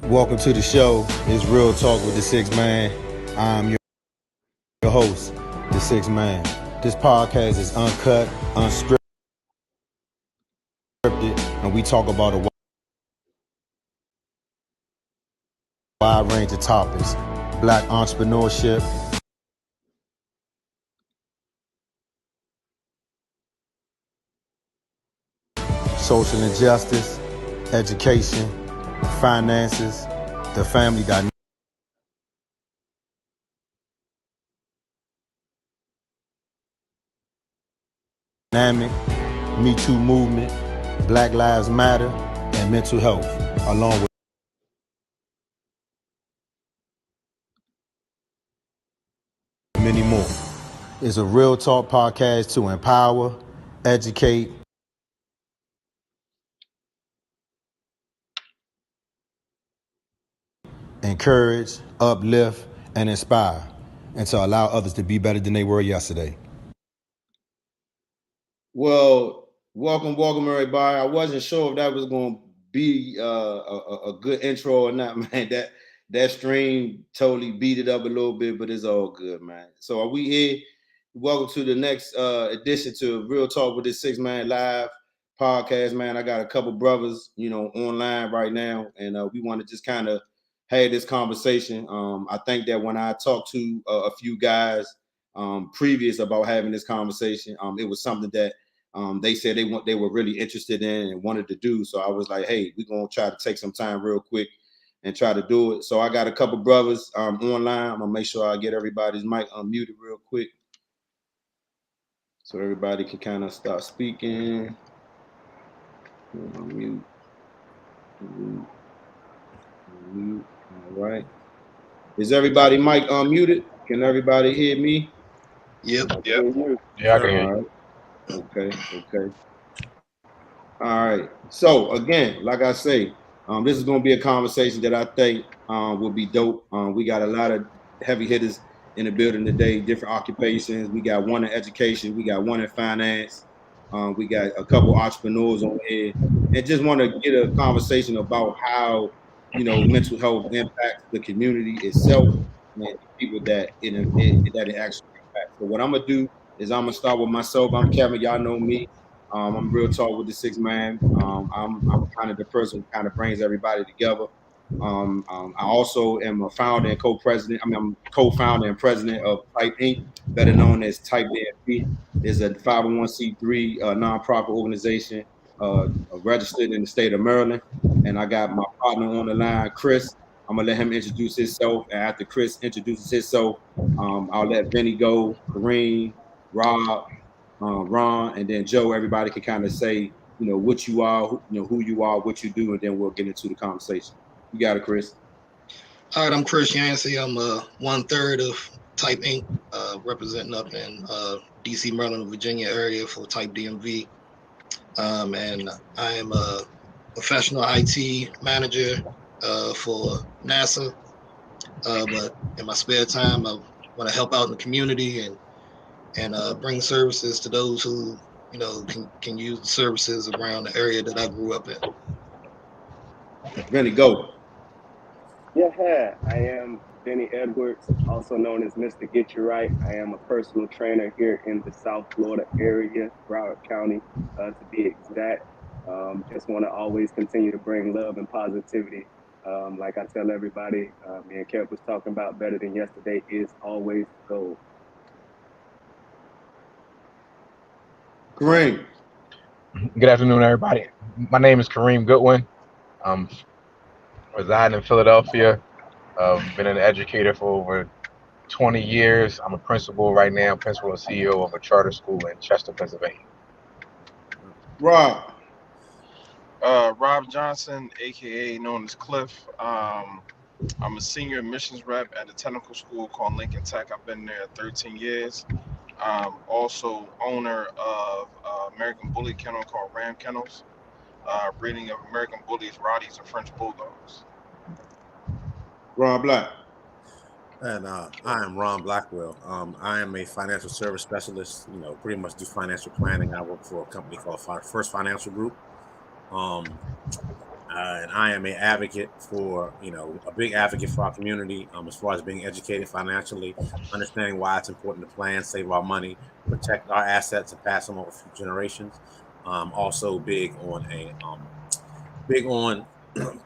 Welcome to the show. It's Real Talk with The6thman. I'm your host, The6thman. This podcast is uncut, unscripted, and we talk about a wide range of topics. Black entrepreneurship, social injustice, education, finances, the family dynamic, Me Too movement, Black Lives Matter, and mental health, along with many more. It's a real talk podcast to empower, educate, encourage, uplift, and inspire, and to allow others to be better than they were yesterday. Well, welcome, everybody. I wasn't sure if that was going to be a good intro or not, man. That stream totally beat it up a little bit, but it's all good, man. So are we here? Welcome to the next edition to Real Talk with The6thman Live podcast, man. I got a couple brothers, online right now, and we want to just kind of have this conversation. I think that when I talked to a few guys previous about having this conversation, it was something that they said they were really interested in and wanted to do. So I was like, hey, we're gonna try to take some time real quick and try to do it. So I got a couple brothers online. I'm gonna make sure I get everybody's mic unmuted real quick, so everybody can kind of start speaking. Unmute. All right. Is everybody mic unmuted? Can everybody hear me? Yep. Yeah, I can hear you. Okay. All right. So again, like I say, this is going to be a conversation that I think will be dope. We got a lot of heavy hitters in the building today, different occupations. We got one in education. We got one in finance. We got a couple entrepreneurs on here, and just want to get a conversation about how mental health impacts the community itself and the people that it actually impacts. So what I'm gonna do is I'm gonna start with myself. I'm Kevin. Y'all know me. I'm Real Talk with The6thman. I'm kind of the person who kind of brings everybody together. I also am a founder and co-president. I'm co-founder and president of Type Inc., better known as Type DMV. Is a 501c3 nonprofit organization registered in the state of Maryland. And I got my partner on the line, Chris. I'm gonna let him introduce himself. And after Chris introduces himself, I'll let Benny go, Kareem, Rob, Ron, and then Joe. Everybody can kind of say, what you are, who you are, what you do, and then we'll get into the conversation. You got it, Chris. All right, I'm Chris Yancey. I'm 1/3 of Type Inc., representing up in DC, Maryland, Virginia area for Type DMV. And I am a professional IT manager for NASA. But in my spare time, I want to help out in the community and bring services to those who can use the services around the area that I grew up in. Benny, go. Yeah, I am Benny Edwards, also known as Mr. Get You Right. I am a personal trainer here in the South Florida area, Broward County, to be exact. Just want to always continue to bring love and positivity. Like I tell everybody, me and Kev was talking about better than yesterday is always the goal. Kareem. Good afternoon, everybody. My name is Kareem Goodwin. Reside in Philadelphia. Been an educator for over 20 years. I'm a principal right now, principal and CEO of a charter school in Chester, Pennsylvania. Rob. Rob Johnson, aka known as Cliff. I'm a senior admissions rep at a technical school called Lincoln Tech. I've been there 13 years. Also owner of American Bully Kennel called Ram Kennels. Breeding of American Bullies, Rotties, and French Bulldogs. Ron Black. And I am Ron Blackwell. I am a financial service specialist. Pretty much do financial planning. I work for a company called First Financial Group. and I am an advocate for, a big advocate for our community, as far as being educated financially, understanding why it's important to plan, save our money, protect our assets, and pass them over to future generations. Also big on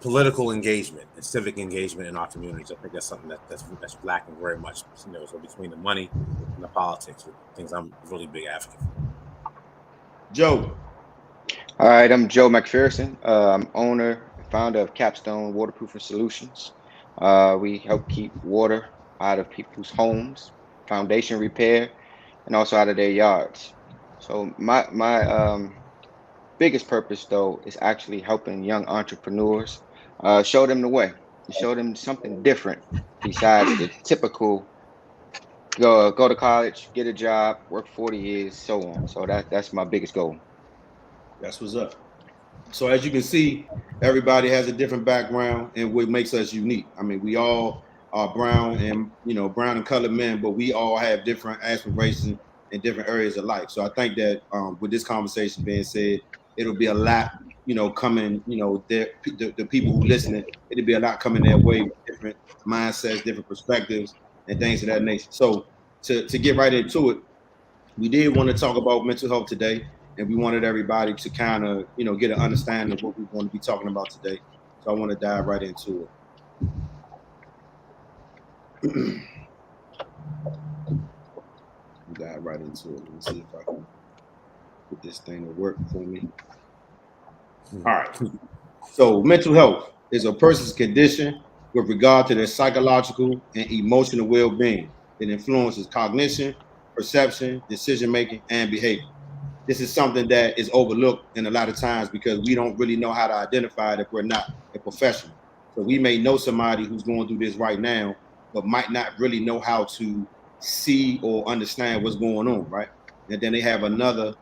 political engagement and civic engagement in our communities. I think that's something that's lacking very much. So between the money and the politics, things I'm really big advocate for. Joe. All right, I'm Joe McPherson. I'm owner and founder of Capstone Waterproofing Solutions. We help keep water out of people's homes, foundation repair, and also out of their yards. So my biggest purpose though is actually helping young entrepreneurs, show them the way, to show them something different besides the typical go to college, get a job, work 40 years, so on. So that's my biggest goal. That's what's up. So as you can see, everybody has a different background and what makes us unique. I mean, we all are brown and brown and colored men, but we all have different aspirations in different areas of life. So I think that with this conversation being said, it'll be a lot, coming, the people who listening, it'll be a lot coming their way with different mindsets, different perspectives, and things of that nature. So to get right into it, we did want to talk about mental health today, and we wanted everybody to kind of, get an understanding of what we're going to be talking about today. So I want to dive right into it. Dive right into it. Let me see if I can get this thing to work for me. All right. So mental health is a person's condition with regard to their psychological and emotional well-being. It influences cognition, perception, decision-making, and behavior. This is something that is overlooked in a lot of times because we don't really know how to identify it if we're not a professional. So we may know somebody who's going through this right now, but might not really know how to see or understand what's going on, right? And then they have another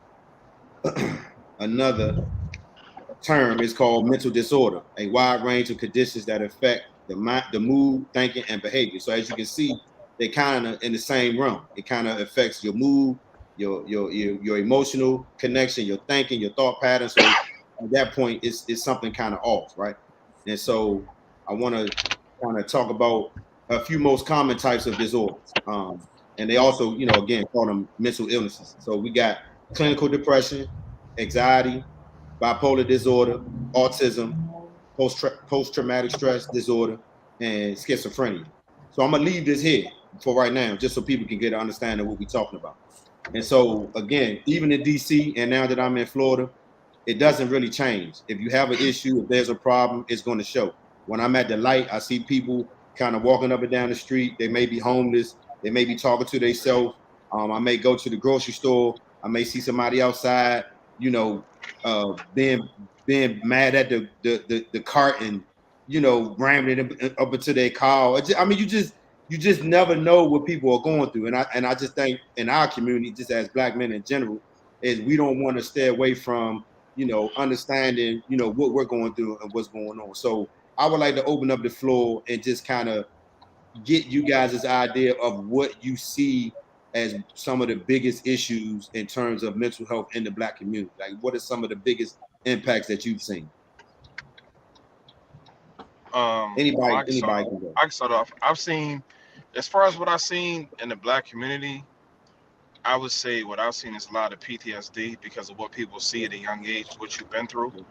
term is called mental disorder, a wide range of conditions that affect the mind, the mood, thinking, and behavior. So as you can see, they kind of in the same realm. It kind of affects your mood, your emotional connection, your thinking, your thought patterns. So at that point, it's something kind of off, right? And so I want to kind of talk about a few most common types of disorders. And they also, again, call them mental illnesses. So we got clinical depression, anxiety, bipolar disorder, autism, post-traumatic stress disorder, and schizophrenia. So I'm gonna leave this here for right now, just so people can get an understanding of what we're talking about. And so again, even in DC, and now that I'm in Florida, it doesn't really change. If you have an issue, if there's a problem, it's going to show. When I'm at the light, I see people kind of walking up and down the street. They may be homeless. They may be talking to themselves. I may go to the grocery store. I may see somebody outside, being mad at the cart and ramming it up into their car. I mean, you just never know what people are going through. And I just think in our community, just as Black men in general, is we don't want to stay away from understanding what we're going through and what's going on. So I would like to open up the floor and just kind of get you guys' idea of what you see as some of the biggest issues in terms of mental health in the Black community. Like, what are some of the biggest impacts that you've seen? Anybody can go. I can start off. I've seen, as far as what I've seen in the Black community, I would say what I've seen is a lot of PTSD because of what people see at a young age, what you've been through.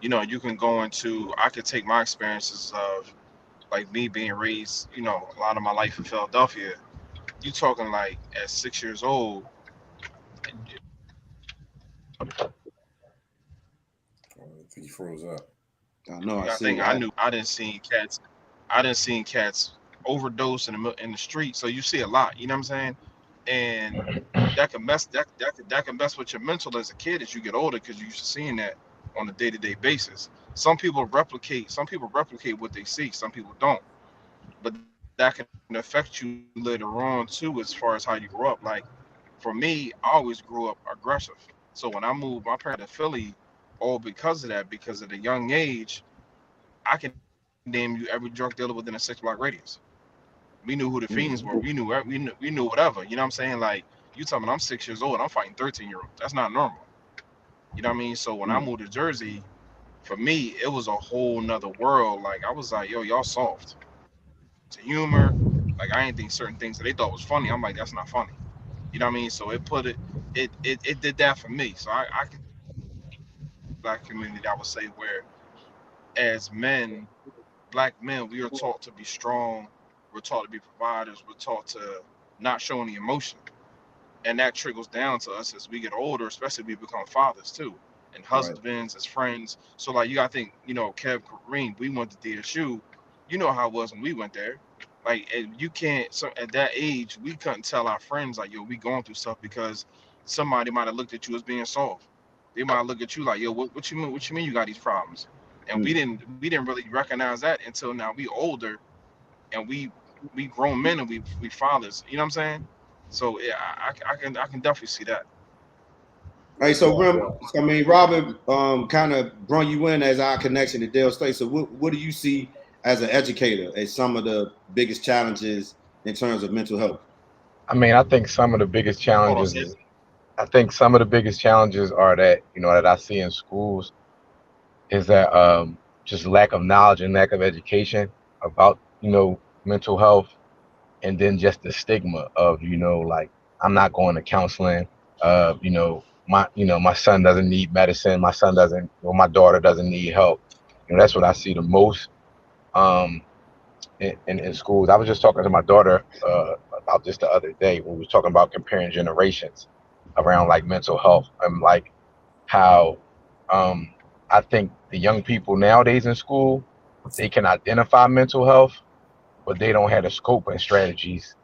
You can go into, I could take my experiences of like me being raised, a lot of my life in Philadelphia. You talking like at 6 years old. I think he froze up. I know. I didn't see cats overdose in the street. So you see a lot. You know what I'm saying? And that can mess with your mental as a kid as you get older because you're used to seeing that on a day-to-day basis. Some people replicate what they see. Some people don't. But that can affect you later on too, as far as how you grow up. Like for me, I always grew up aggressive. So when I moved my parents to Philly, all because of that, because at a young age, I can name you every drug dealer within a 6 block radius. We knew who the fiends were. We knew whatever. You know what I'm saying? Like you tell me I'm 6 years old, I'm fighting 13-year-olds. That's not normal. You know what I mean? So when I moved to Jersey, for me, it was a whole nother world. Like I was like, yo, y'all soft to humor. Like I didn't think certain things that they thought was funny. I'm like, that's not funny. You know what I mean? So it did that for me. So I can black community, I would say, where as men, black men, we are taught to be strong. We're taught to be providers. We're taught to not show any emotion. And that trickles down to us as we get older, especially we become fathers too, and Right. husbands, as friends. So like you gotta think, Kev Kareem, we went to DSU. You know how it was when we went there. Like and you can't so at that age we couldn't tell our friends like, yo, we going through stuff because somebody might have looked at you as being soft. They might look at you like, yo, what you mean you got these problems? And Mm. we didn't really recognize that until now we older and we grown men and we fathers. You know what I'm saying? So yeah, I can definitely see that. Hey, so I mean, Robert, kind of brought you in as our connection to Dale State. So, what do you see as an educator as some of the biggest challenges in terms of mental health? I mean, I think some of the biggest Hold on, challenges say is I think some of the biggest challenges are that that I see in schools is that just lack of knowledge and lack of education about mental health, and then just the stigma of like I'm not going to counseling. My son doesn't need medicine. My son doesn't, or my daughter doesn't need help. That's what I see the most um, in schools. I was just talking to my daughter about this the other day when we were talking about comparing generations around like mental health and like how um, I think the young people nowadays in school, they can identify mental health, but they don't have the scope and strategies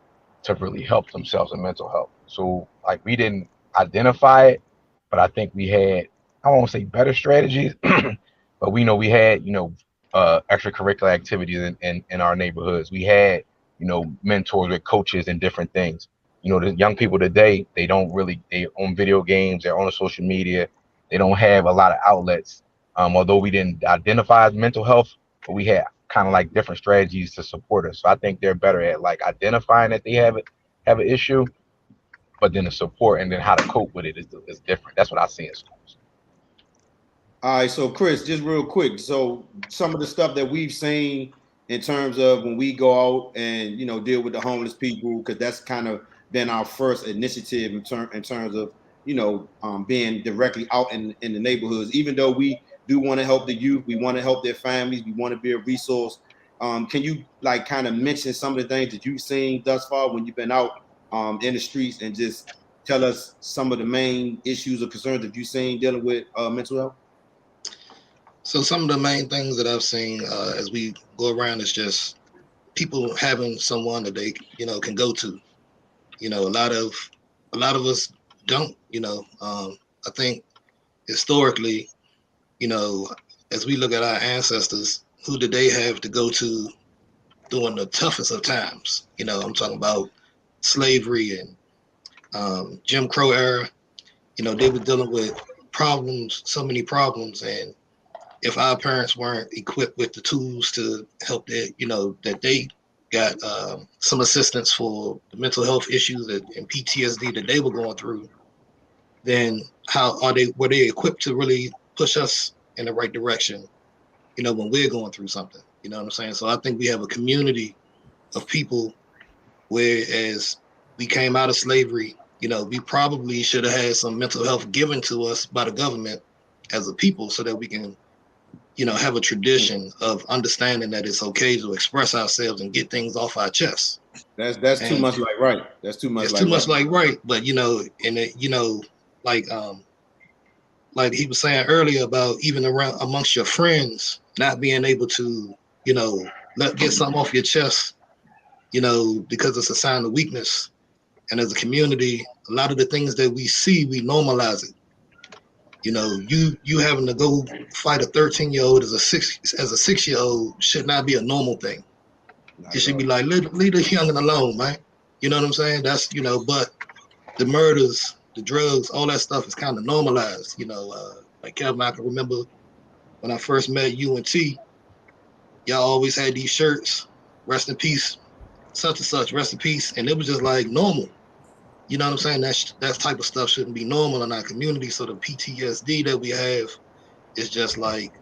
to really help themselves in mental health. So like we didn't identify it, but I think we had, I won't say better strategies, but we know we had, extracurricular activities in our neighborhoods. We had, mentors with coaches and different things. The young people today, they own video games, they're on social media. They don't have a lot of outlets. Although we didn't identify as mental health, but we had kind of like different strategies to support us. So I think they're better at like identifying that they have an issue, but then the support and then how to cope with it is different. That's what I see in schools. All right, so Chris, just real quick. So, some of the stuff that we've seen in terms of when we go out and deal with the homeless people, because that's kind of been our first initiative in terms of being directly out in the neighborhoods. Even though we do want to help the youth, we want to help their families, we want to be a resource. Can you like kind of mention some of the things that you've seen thus far when you've been out in the streets and just tell us some of the main issues or concerns that you've seen dealing with mental health? So some of the main things that I've seen as we go around is just people having someone that they can go to. A lot of us don't. I think historically, as we look at our ancestors, who did they have to go to during the toughest of times? I'm talking about slavery and Jim Crow era. They were dealing with problems, so many problems, and if our parents weren't equipped with the tools to help that they got some assistance for the mental health issues and PTSD that they were going through, then were they equipped to really push us in the right direction, when we're going through something, you know what I'm saying? So I think we have a community of people, whereas we came out of slavery, we probably should have had some mental health given to us by the government as a people so that we can have a tradition of understanding that it's okay to express ourselves and get things off our chest. That's too much like right. That's too much It's like too much right. like right, but and it, like he was saying earlier about even around amongst your friends, not being able to, get something off your chest, because it's a sign of weakness. And as a community, a lot of the things that we see, we normalize it. You having to go fight a 13-year-old as a 6-year-old should not be a normal thing. Not It at should be all. like leave the youngin' alone, man. You know what I'm saying? That's but the murders, the drugs, all that stuff is kind of normalized. Like Kevin, I can remember when I first met you and T, y'all always had these shirts, rest in peace, such and such, rest in peace, and it was just like normal. You know what I'm saying? That type of stuff shouldn't be normal in our community. So the PTSD that we have is just like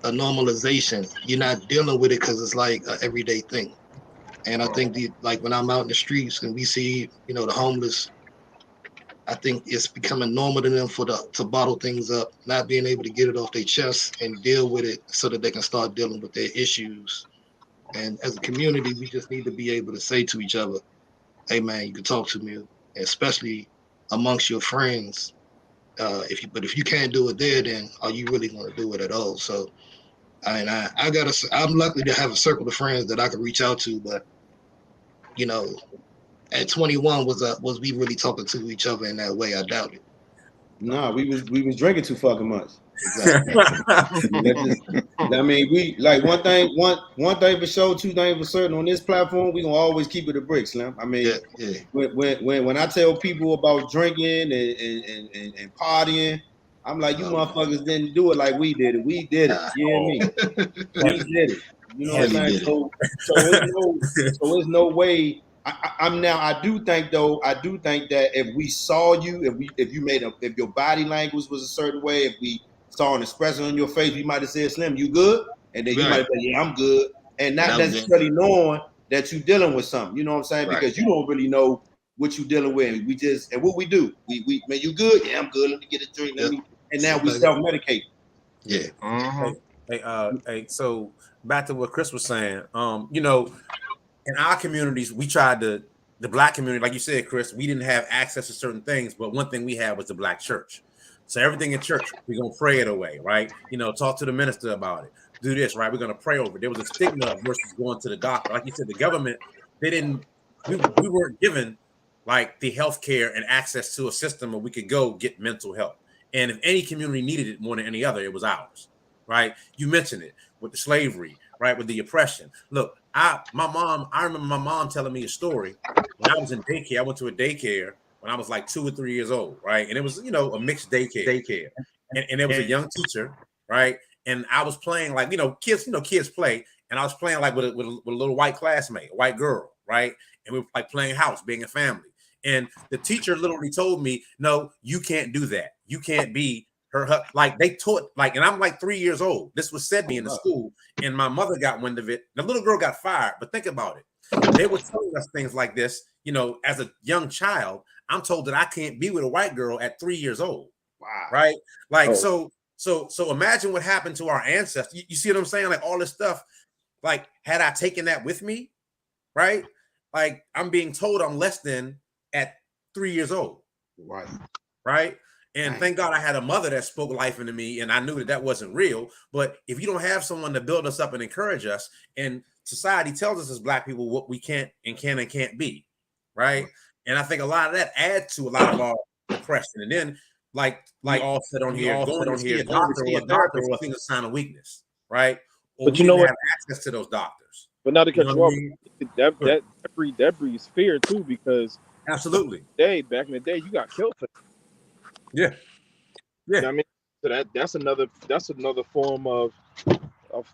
a normalization. You're not dealing with it because it's like an everyday thing. And I think like when I'm out in the streets and we see, the homeless, I think it's becoming normal to them to bottle things up, not being able to get it off their chest and deal with it so that they can start dealing with their issues. And as a community, we just need to be able to say to each other, "Hey, man, you can talk to me," especially amongst your friends. If you can't do it there, then are you really going to do it at all? So, I'm lucky to have a circle of friends that I can reach out to, but you know, at 21 was we really talking to each other in that way? I doubt it. No, we was drinking too fucking much. Exactly. I mean, we like one thing for sure, two things for certain. On this platform, we gonna always keep it a brick, Slim. I mean, yeah. When I tell people about drinking and partying, I'm like, you motherfuckers didn't do it like we did it. We did it. You hear me? We did it. You know what I'm saying? So there's no way. I do think that if we saw you, if your body language was a certain way, if we saw an expression on your face, you might have said, "Slim, you good?" And then you might have said, "Yeah, I'm good," and not necessarily knowing that you're dealing with something. You know what I'm saying? Because you don't really know what you're dealing with. And what we do, we man, you good? Yeah, I'm good. Let me get a drink. And now we self-medicate. Yeah. Hey, so back to what Chris was saying. In our communities, we tried the Black community, like you said, Chris, we didn't have access to certain things, but one thing we had was the Black church. So everything in church, we're gonna pray it away, right? Talk to the minister about it. Do this, right? We're gonna pray over it. There was a stigma versus going to the doctor. Like you said, the government, we weren't given like the healthcare and access to a system where we could go get mental health. And if any community needed it more than any other, it was ours, right? You mentioned it with the slavery, right? With the oppression. Look, I remember my mom telling me a story when I was in daycare. I went to a daycare when I was like 2 or 3 years old, right? And it was, a mixed daycare. And there was a young teacher, right? And I was playing like, kids play. And I was playing like with a little white classmate, a white girl, right? And we were like playing house, being a family. And the teacher literally told me, "No, you can't do that. You can't be her." Like they taught, like, and I'm like 3 years old. This was said to me in the school, and my mother got wind of it. The little girl got fired. But think about it. They were telling us things like this, as a young child. I'm told that I can't be with a white girl at 3 years old. Wow. Right? Like, so imagine what happened to our ancestors. You see what I'm saying? Like all this stuff, like, had I taken that with me, right? Like I'm being told I'm less than at 3 years old. Right. And thank God I had a mother that spoke life into me, and I knew that wasn't real. But if you don't have someone to build us up and encourage us, and society tells us as Black people what we can't and can't be, right? And I think a lot of that adds to a lot of our depression. And then, like all said on here, going to see a doctor or a therapist, I think it's a sign of weakness, right? Or but you know what? Have access to those doctors. But not to cut you off, that breeds fear too, because absolutely, back in the day, you got killed for that. Yeah. You know what I mean, so that's another form of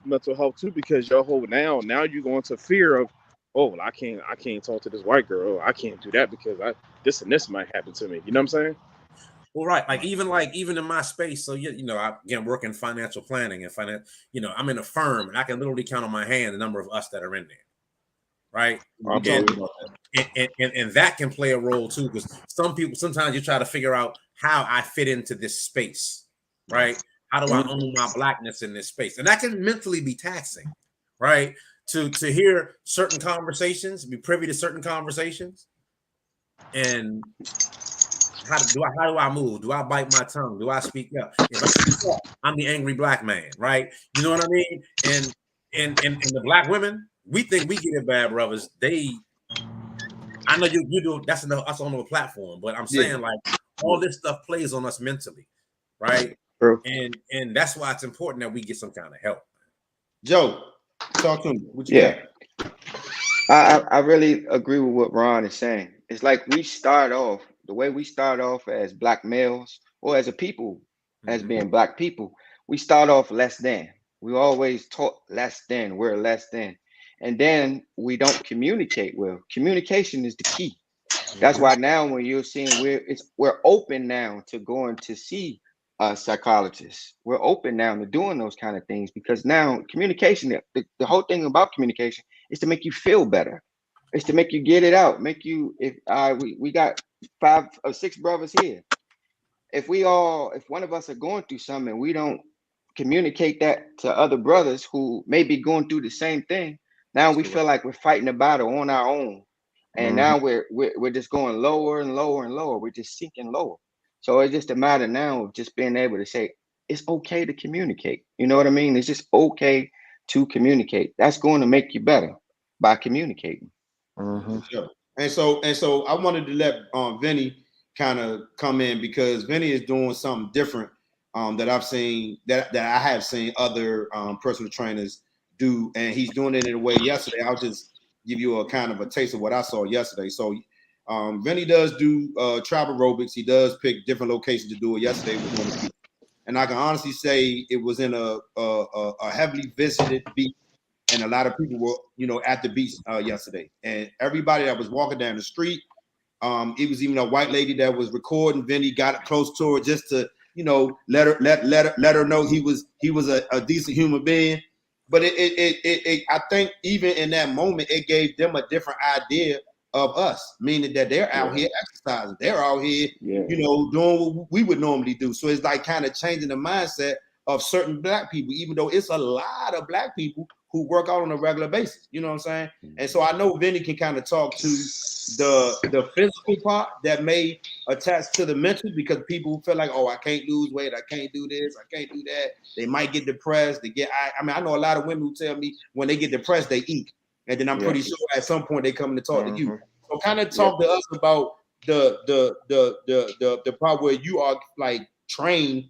mental health too, because your whole now you go into fear of, I can't talk to this white girl, I can't do that because this and this might happen to me. You know what I'm saying? Well, right. Like even in my space. So I work in financial planning and finance. I'm in a firm, and I can literally count on my hand the number of us that are in there. Right. And that can play a role too, because sometimes you try to figure out how I fit into this space, right? How do I own my Blackness in this space? And that can mentally be taxing, right? To hear certain conversations, be privy to certain conversations, and how do I move? Do I bite my tongue? Do I speak up? If I speak up, I'm the angry Black man, right? You know what I mean? And the Black women, we think we get it bad, brothers. I know you do. That's on a platform, but I'm saying like all this stuff plays on us mentally, right? True. And that's why it's important that we get some kind of help. Joe, talk to me. What you got? I really agree with what Ron is saying. It's like the way we start off as Black males, or as a people, as being Black people, we start off less than. We always taught less than. We're less than. And then we don't communicate well. Communication is the key. That's why now when you're seeing we're open now to going to see psychologists. We're open now to doing those kind of things because now communication, the whole thing about communication is to make you feel better. It's to make you get it out, make you, if we got 5 or 6 brothers here. If one of us are going through something and we don't communicate that to other brothers who may be going through the same thing, now we feel like we're fighting a battle on our own. And now we're just going lower and lower and lower. We're just sinking lower. So it's just a matter now of just being able to say it's okay to communicate. You know what I mean? It's just okay to communicate. That's going to make you better by communicating. Sure. And so I wanted to let Vinny kind of come in because Vinny is doing something different that I've seen that I have seen other personal trainers do, and he's doing it in a way. Yesterday, I'll just give you a kind of a taste of what I saw yesterday. So Vinny does do travel aerobics. He does pick different locations to do it. Yesterday was on the beach, and I can honestly say it was in a heavily visited beach. And a lot of people were, at the beach yesterday. And everybody that was walking down the street, it was even a white lady that was recording. Vinny got close to her just to, let her know he was a decent human being. But I think even in that moment, it gave them a different idea of us, meaning that they're out here exercising. They're out here, doing what we would normally do. So it's like kind of changing the mindset of certain Black people, even though it's a lot of Black people who work out on a regular basis. You know what I'm saying? And so I know Vinny can kind of talk to the physical part that may attach to the mental, because people feel like, oh, I can't lose weight, I can't do this, I can't do that. They might get depressed. I know a lot of women who tell me when they get depressed, they eat. And then I'm pretty sure at some point they come to talk to you. So kind of talk to us about the part where you are like trained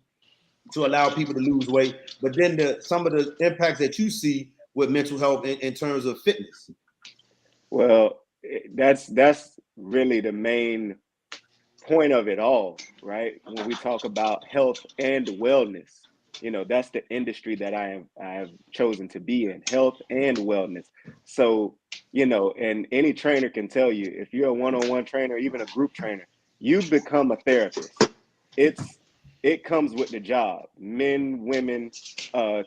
to allow people to lose weight, but then some of the impacts that you see with mental health in terms of fitness. Well, that's really the main point of it all, right? When we talk about health and wellness, that's the industry that I have chosen to be in, health and wellness. So, and any trainer can tell you, if you're a one-on-one trainer, even a group trainer, you become a therapist. It comes with the job, men, women,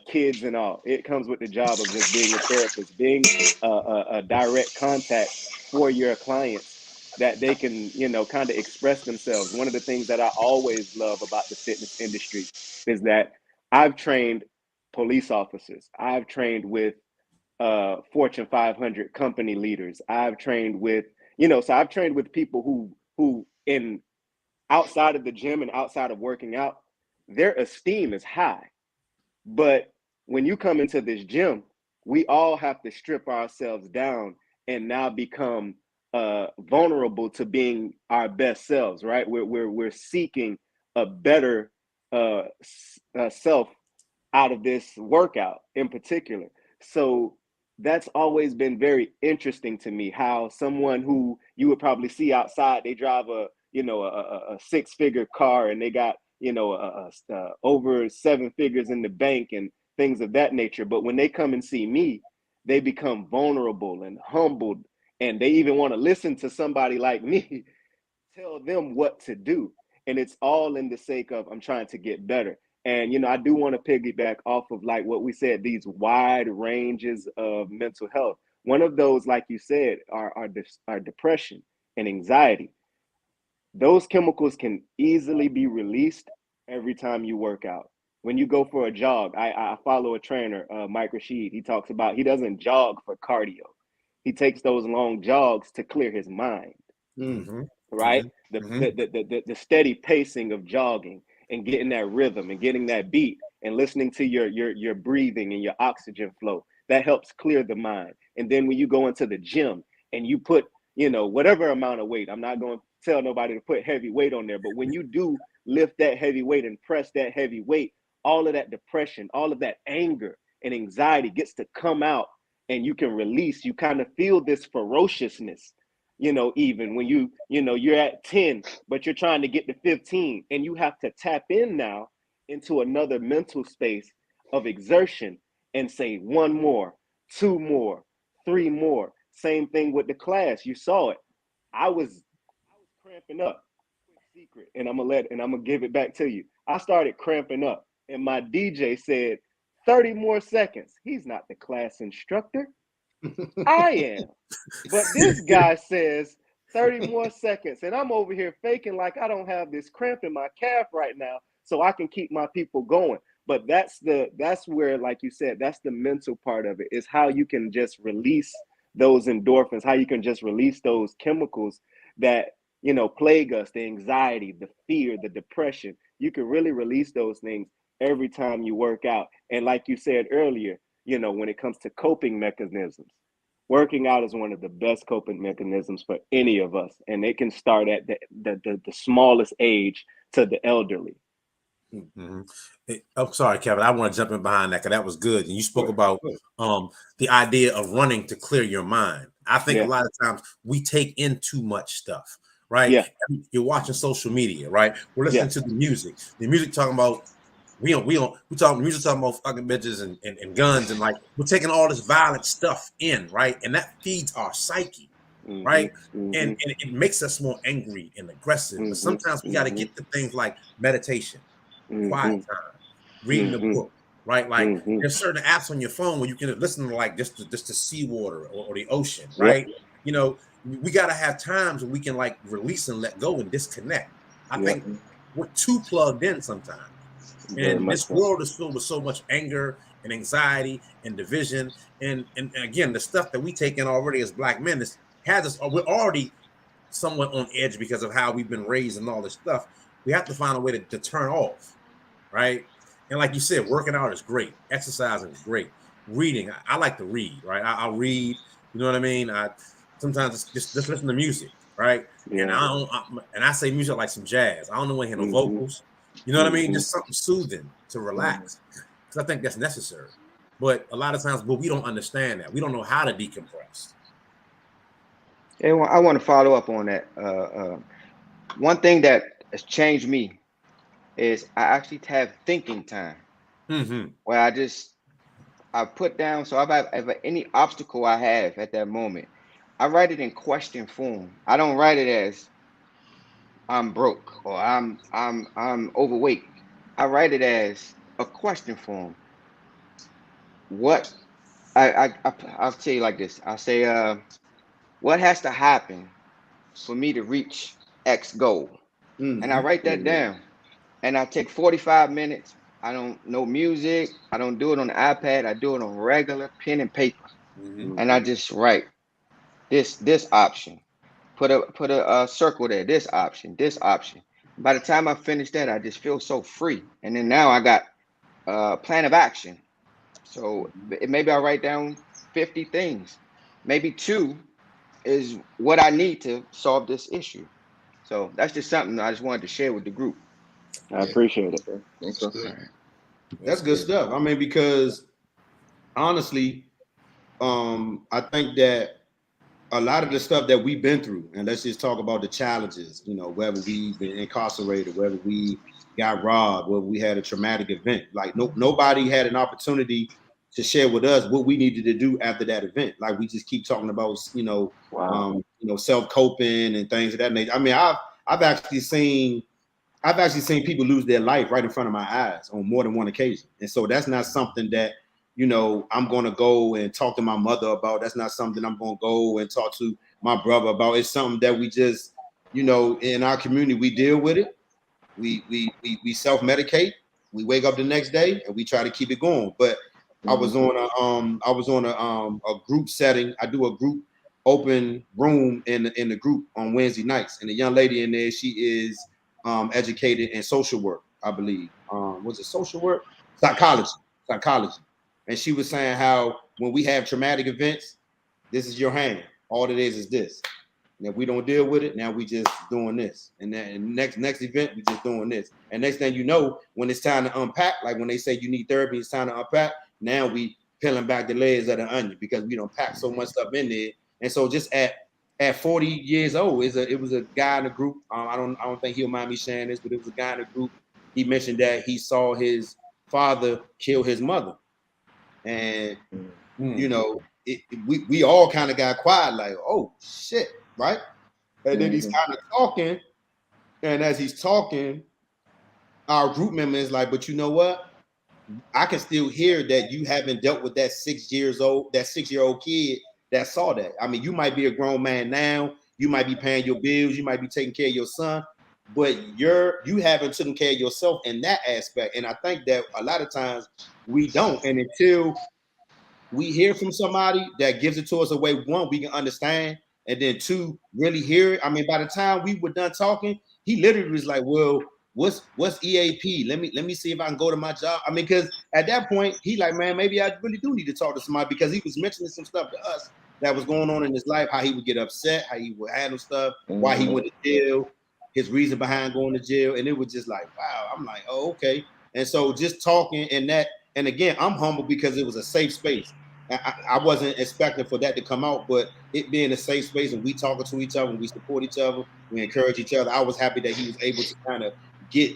kids, and all. It comes with the job of just being a therapist, being a direct contact for your clients that they can, kind of express themselves. One of the things that I always love about the fitness industry is that I've trained police officers. I've trained with Fortune 500 company leaders. I've trained with, so I've trained with people who in outside of the gym and outside of working out, their esteem is high. But when you come into this gym, we all have to strip ourselves down and now become vulnerable to being our best selves, right? We're seeking a better self out of this workout in particular. So that's always been very interesting to me, how someone who you would probably see outside, they drive a 6-figure car and they got, over 7 figures in the bank and things of that nature. But when they come and see me, they become vulnerable and humbled, and they even want to listen to somebody like me tell them what to do. And it's all in the sake of, I'm trying to get better. And, I do want to piggyback off of like what we said, these wide ranges of mental health. One of those, like you said, are depression and anxiety. Those chemicals can easily be released every time you work out. When you go for a jog, I follow a trainer, Mike Rashid. He talks about, he doesn't jog for cardio. He takes those long jogs to clear his mind, right? The steady pacing of jogging and getting that rhythm and getting that beat and listening to your breathing and your oxygen flow, that helps clear the mind. And then when you go into the gym and you put, whatever amount of weight, I'm not going to tell nobody to put heavy weight on there, but when you do lift that heavy weight and press that heavy weight, all of that depression, all of that anger and anxiety gets to come out, and you can release. You kind of feel this ferociousness, even when you're at 10, but you're trying to get to 15, and you have to tap in now into another mental space of exertion and say 1 more, 2 more, 3 more. Same thing with the class. You saw it. I was cramping up. Secret, and I'm gonna give it back to you. I started cramping up, and my DJ said, 30 more seconds. He's not the class instructor. I am. But this guy says 30 more seconds, and I'm over here faking like I don't have this cramp in my calf right now, so I can keep my people going. But that's where, like you said, that's the mental part of it, is how you can just release those endorphins, how you can just release those chemicals that, you know, plague us, the anxiety, the fear, the depression. You can really release those things every time you work out. And like you said earlier, you know, when it comes to coping mechanisms, working out is one of the best coping mechanisms for any of us, and it can start at the smallest age to the elderly. Mm-hmm. I'm sorry, Kevin. I want to jump in behind that because that was good. And you spoke about the idea of running to clear your mind. I think a lot of times we take in too much stuff, right? Yeah. You're watching social media, right? We're listening to the music. The music talking about we talking music talking about fucking bitches and guns, and like we're taking all this violent stuff in, right? And that feeds our psyche. Right. And it makes us more angry and aggressive. But sometimes we got to get to things like meditation, quiet time, reading a book, right? Like there's certain apps on your phone where you can listen to like just the seawater or the ocean, right? You know, we got to have times where we can like release and let go and disconnect. I think we're too plugged in sometimes. And this world is filled with so much anger and anxiety and division. And again, the stuff that we take in already as Black men has us, we're already somewhat on edge because of how we've been raised and all this stuff. We have to find a way to turn off, right? And like you said, working out is great. Exercising is great. Reading, I like to read, right? I'll read, you know what I mean? Sometimes just listen to music, right? And I say music like some jazz. I don't know any vocals. You know what I mean? Just something soothing to relax. Because I think that's necessary. But a lot of times, we don't understand that. We don't know how to decompress. Yeah, well, I want to follow up on that. One thing that has changed me is I actually have thinking time, where I put down. So if any obstacle I have at that moment, I write it in question form. I don't write it as I'm broke or I'm overweight. I write it as a question form. What I'll tell you like this. I say, what has to happen for me to reach X goal? And I write that down. And I take 45 minutes. I don't know music. I don't do it on the iPad. I do it on regular pen and paper. And I just write this option. Put a circle there. This option. By the time I finish that, I just feel so free. And then now I got a plan of action. So maybe I'll write down 50 things. Maybe 2 is what I need to solve this issue. So that's just something I just wanted to share with the group. I appreciate it. That's good stuff. I mean, because honestly, I think that a lot of the stuff that we've been through, and let's just talk about the challenges, you know, whether we've been incarcerated, whether we got robbed, whether we had a traumatic event, like nobody had an opportunity to share with us what we needed to do after that event. Like we just keep talking about, you know, self-coping and things of that nature. I mean, I've actually seen people lose their life right in front of my eyes on more than one occasion. And so that's not something that, you know, I'm going to go and talk to my mother about. That's not something I'm going to go and talk to my brother about. It's something that we just, you know, in our community, we deal with it. We self-medicate. We wake up the next day and we try to keep it going. But I was on a group setting. I do a group open room in the group on Wednesday nights. And the young lady in there, she is educated in social work, I believe. Was it social work? Psychology. And she was saying how when we have traumatic events, this is your hand. All it is this. And if we don't deal with it, now we just doing this. And then next event, we just doing this. And next thing you know, when it's time to unpack, like when they say you need therapy, it's time to unpack. Now we peeling back the layers of the onion because we don't pack so much stuff in there. And so just at 40 years old, it was a guy in the group. I don't think he'll mind me sharing this, but it was a guy in the group. He mentioned that he saw his father kill his mother. And, you know, we all kind of got quiet, like, oh, shit, right? And then he's kind of talking. And as he's talking, our group member is like, but you know what? I can still hear that you haven't dealt with that 6-year-old kid that saw that. I mean, you might be a grown man now, you might be paying your bills, you might be taking care of your son, but you haven't taken care of yourself in that aspect. And I think that a lot of times we don't. And until we hear from somebody that gives it to us a way, one, we can understand, and then two, really hear it. I mean, by the time we were done talking, he literally was like, well, what's EAP? Let me see if I can go to my job. I mean, because at that point, he like, man, maybe I really do need to talk to somebody, because he was mentioning some stuff to us that was going on in his life, how he would get upset, how he would handle stuff, why he went to jail, his reason behind going to jail. And it was just like, wow. I'm like, oh, okay. And so just talking and again, I'm humble because it was a safe space. I wasn't expecting for that to come out, but it being a safe space and we talking to each other and we support each other, we encourage each other. I was happy that he was able to kind of get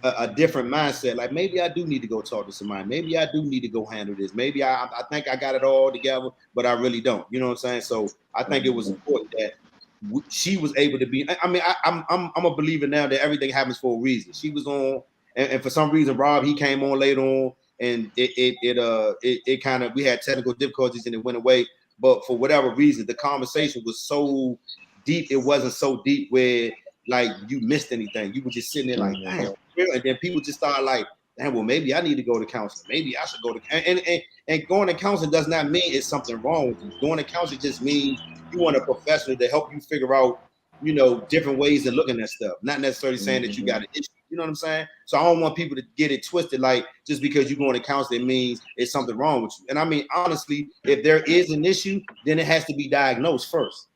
a different mindset. Like, maybe I do need to go talk to somebody. Maybe I do need to go handle this. Maybe I think I got it all together, but I really don't. You know what I'm saying? So I think it was important that she was able to be. I mean, I'm a believer now that everything happens for a reason. She was on, and for some reason, Rob, he came on later on. And it kind of, we had technical difficulties and it went away. But for whatever reason, the conversation was so deep. It wasn't so deep where like you missed anything. You were just sitting there like, damn. And then people just started like, damn, well, maybe I need to go to counseling. Maybe I should go to and going to counseling does not mean it's something wrong with you. Going to counseling just means you want a professional to help you figure out, you know, different ways of looking at stuff. Not necessarily saying that you got an issue. You know what I'm saying? So I don't want people to get it twisted, like just because you're going to counseling means it's something wrong with you. And I mean, honestly, if there is an issue, then it has to be diagnosed first.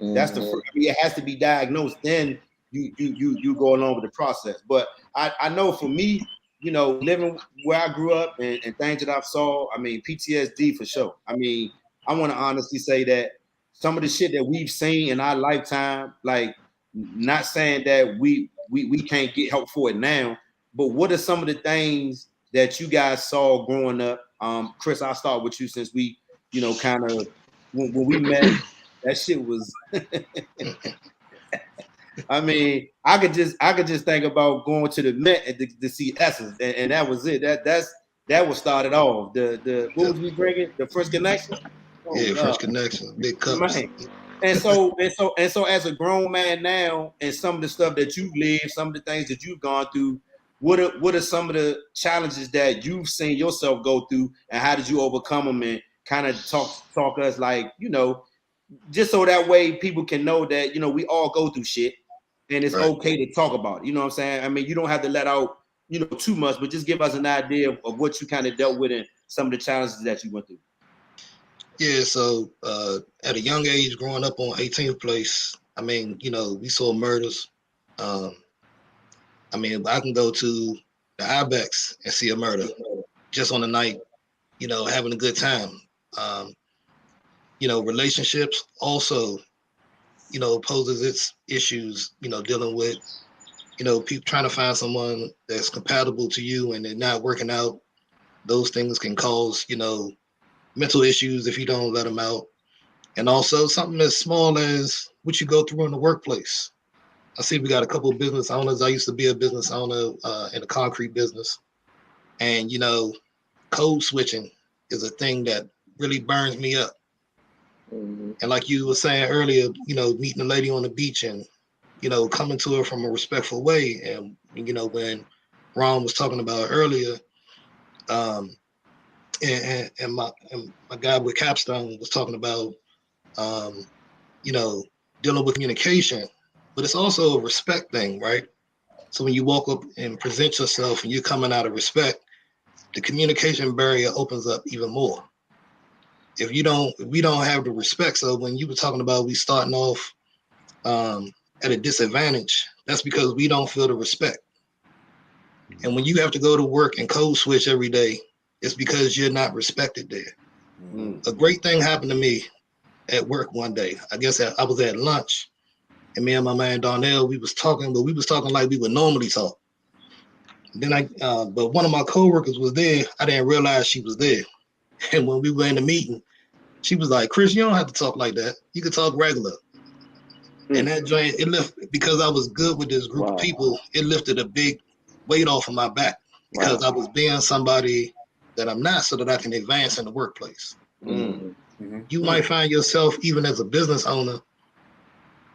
That's the first. I mean, it has to be diagnosed. Then you go along with the process. But I know for me, you know, living where I grew up and things that I've saw, I mean, PTSD for sure. I mean, I want to honestly say that some of the shit that we've seen in our lifetime, like, not saying that we can't get help for it now, but what are some of the things that you guys saw growing up? Chris, I'll start with you since we, you know, kind of when we met, that shit was. I mean, I could just think about going to the Met to see Essence, and that was it. That was started off. The what was we bringing? The First Connection. Oh, First Connection, big cups. Man. And so as a grown man now, and some of the stuff that you've lived, some of the things that you've gone through, what are some of the challenges that you've seen yourself go through, and how did you overcome them? And kind of talk us, like, you know, just so that way people can know that, you know, we all go through shit, and it's okay to talk about it. You know what I'm saying? I mean, you don't have to let out, you know, too much, but just give us an idea of what you kind of dealt with and some of the challenges that you went through. Yeah, so at a young age, growing up on 18th place, I mean, you know, we saw murders. I mean, I can go to the Ibex and see a murder just on the night, you know, having a good time. You know, relationships also, you know, poses its issues, you know, dealing with, you know, people trying to find someone that's compatible to you and they're not working out. Those things can cause, you know, mental issues if you don't let them out. And also something as small as what you go through in the workplace. I see we got a couple of business owners. I used to be a business owner in a concrete business. And, you know, code switching is a thing that really burns me up. And like you were saying earlier, you know, meeting a lady on the beach and, you know, coming to her from a respectful way. And, you know, when Ron was talking about earlier, and my guy with Capstone was talking about, you know, dealing with communication, but it's also a respect thing, right? So when you walk up and present yourself and you're coming out of respect, the communication barrier opens up even more. If we don't have the respect, so when you were talking about we starting off at a disadvantage, that's because we don't feel the respect. And when you have to go to work and code switch every day, it's because you're not respected there. A great thing happened to me at work one day. I guess I was at lunch, and me and my man Darnell, we was talking, but we was talking like we would normally talk. Then but one of my coworkers was there. I didn't realize she was there. And when we were in the meeting, she was like, "Chris, you don't have to talk like that. You can talk regular." And that joint, it lifted, because I was good with this group of people, it lifted a big weight off of my back because I was being somebody that I'm not, so that I can advance in the workplace. You might find yourself, even as a business owner,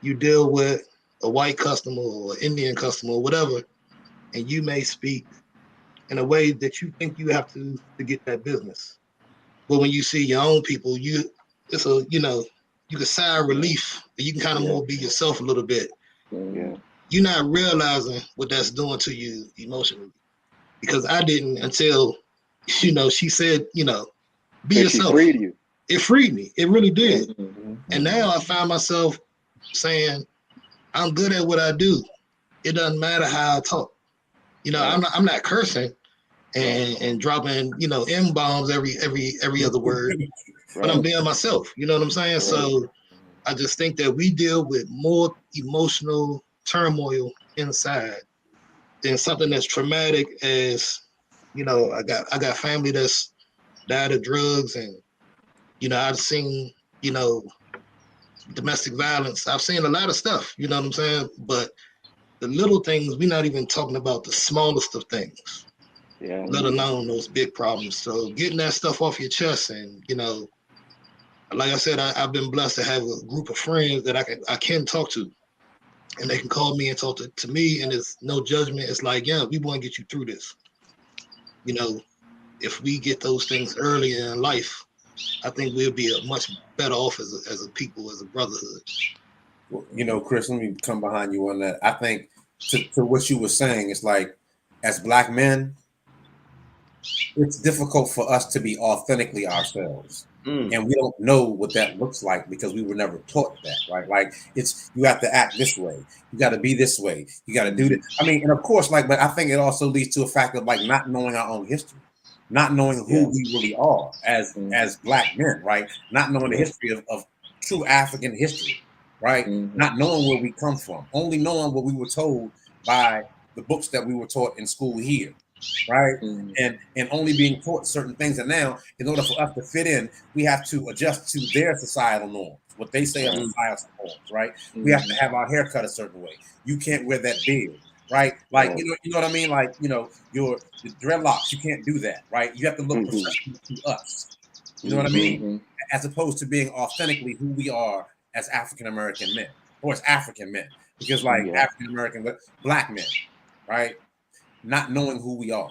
you deal with a white customer or Indian customer or whatever, and you may speak in a way that you think you have to get that business. But when you see your own people, it's a, you know, you can sigh relief, and you can kind of more be yourself a little bit. You're not realizing what that's doing to you emotionally, because I didn't until, you know, she said, you know, be yourself. She freed you. It freed me. It really did. And now I find myself saying, I'm good at what I do. It doesn't matter how I talk. You know, I'm not cursing and dropping, you know, M-bombs every other word, but I'm being myself. You know what I'm saying? So I just think that we deal with more emotional turmoil inside than something that's traumatic as, you know, I got family that's died of drugs, and, you know, I've seen, you know, domestic violence. I've seen a lot of stuff, you know what I'm saying? But the little things, we're not even talking about the smallest of things, let alone those big problems. So getting that stuff off your chest, and, you know, like I said, I've been blessed to have a group of friends that I can talk to, and they can call me and talk to me, and it's no judgment. It's like, yeah, we want to get you through this. You know, if we get those things earlier in life, I think we'll be a much better off as a people, as a brotherhood. Well, you know, Chris, let me come behind you on that. I think to what you were saying, it's like, as Black men, it's difficult for us to be authentically ourselves. And we don't know what that looks like because we were never taught that, right? Like, it's, you have to act this way, you got to be this way, you got to do this. I mean, and of course, like, but I think it also leads to a fact of, like, not knowing our own history, not knowing who we really are as Black men, right? Not knowing the history of true African history, right? Not knowing where we come from, only knowing what we were told by the books that we were taught in school here, right? And only being taught certain things. And now, in order for us to fit in, we have to adjust to their societal norms, what they say are societal norms, right? We have to have our hair cut a certain way. You can't wear that beard, right? Like, you know what I mean? Like, you know, your dreadlocks, you can't do that, right? You have to look professional to us. You know what I mean? As opposed to being authentically who we are as African American men, or as African men, because, like, African American, but Black men, right? Not knowing who we are.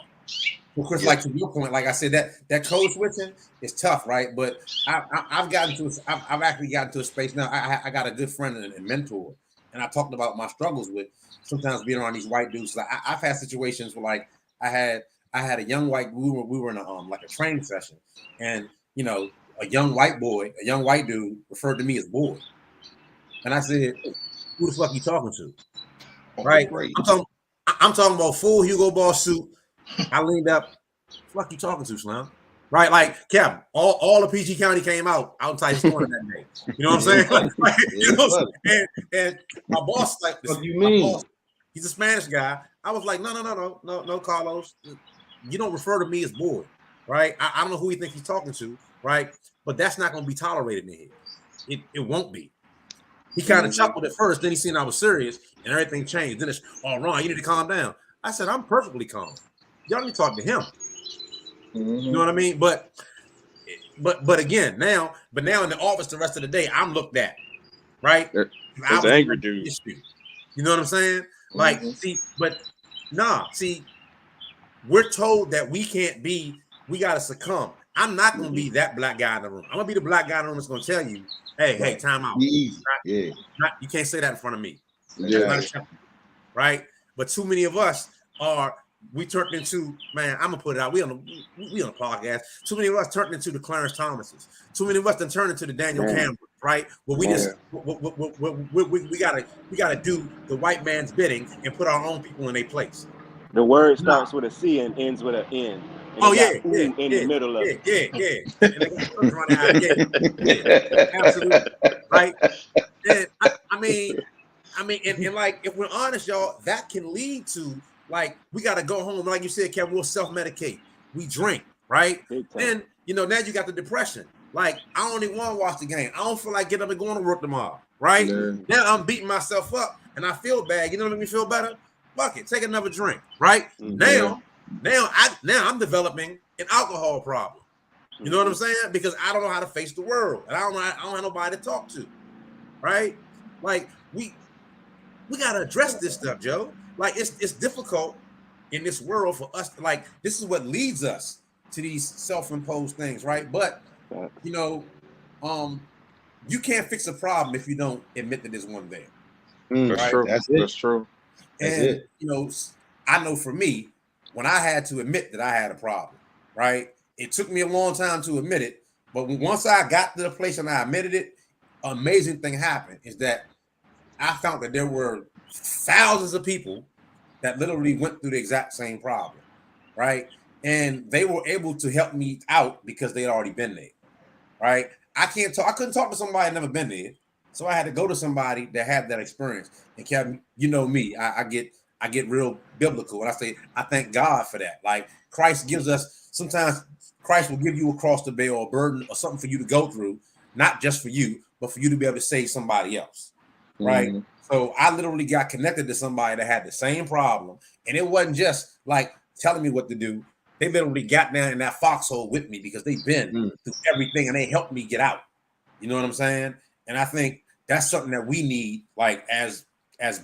Of course, like, to your point, like I said, that code switching is tough, right? But I've actually gotten to a space now. I got a good friend and mentor, and I talked about my struggles with sometimes being around these white dudes. Like, I've had situations where, like, I had a young white, we were in a like a training session, and, you know, a young white dude referred to me as boy, and I said, "Who the fuck you talking to?" Right? I'm talking about full Hugo Boss suit. I leaned up. Fuck you talking to, Slim? Right? Like, Kevin, all of PG County came out outside storm that day. You know what I'm saying? Like, you know, and my boss, like, what do you mean? Boss, he's a Spanish guy. I was like, no, Carlos. You don't refer to me as boy, right? I don't know who he thinks he's talking to, right? But that's not going to be tolerated in here. It won't be. He kind of chuckled at first, then he seen I was serious, and everything changed. Then it's, oh, Ron, you need to calm down. I said, I'm perfectly calm. Y'all need to talk to him. You know what I mean? But again, now in the office the rest of the day, I'm looked at, right? That's angry dude. You know what I'm saying? Like, see, we're told that we can't be, we got to succumb. I'm not going to be that Black guy in the room. I'm going to be the Black guy in the room that's going to tell you, hey, time out. You can't say that in front of me. That's not acceptable, right? But too many of us we turned into, man, I'm gonna put it out. We on a podcast. Too many of us turned into the Clarence Thomases. Too many of us then turned into the Daniel Cameron, right? Well, we gotta do the white man's bidding and put our own people in their place. The word starts with a C and ends with an N. In the middle of it. Absolutely, right? And I mean, and like, if we're honest, y'all, that can lead to, like, we got to go home. Like you said, Kevin, we'll self-medicate. We drink, right? Then, you know, now you got the depression. Like, I don't even want to watch the game. I don't feel like getting up and going to work tomorrow, right? Now I'm beating myself up and I feel bad. You know what makes me feel better? Fuck it, take another drink, right? Now I'm developing an alcohol problem. You know what I'm saying? Because I don't know how to face the world, and I don't have nobody to talk to, right? Like we gotta address this stuff, Joe. Like it's difficult in this world for us. Like this is what leads us to these self-imposed things, right? But you know, you can't fix a problem if you don't admit that there's one there. That's right? true. That's it. That's true. And you know, I know for me, when I had to admit that I had a problem, right? It took me a long time to admit it, but once I got to the place and I admitted it, amazing thing happened is that I found that there were thousands of people that literally went through the exact same problem, right? And they were able to help me out because they had already been there, right? I couldn't talk to somebody that never been there, so I had to go to somebody that had that experience. And Kevin, you know me, I get real biblical when I say I thank God for that. Like Christ gives us, sometimes Christ will give you a cross to bear or a burden or something for you to go through, not just for you, but for you to be able to save somebody else, right? Mm-hmm. So I literally got connected to somebody that had the same problem, and it wasn't just like telling me what to do. They literally got down in that foxhole with me because they've been through everything and they helped me get out. You know what I'm saying? And I think that's something that we need, like as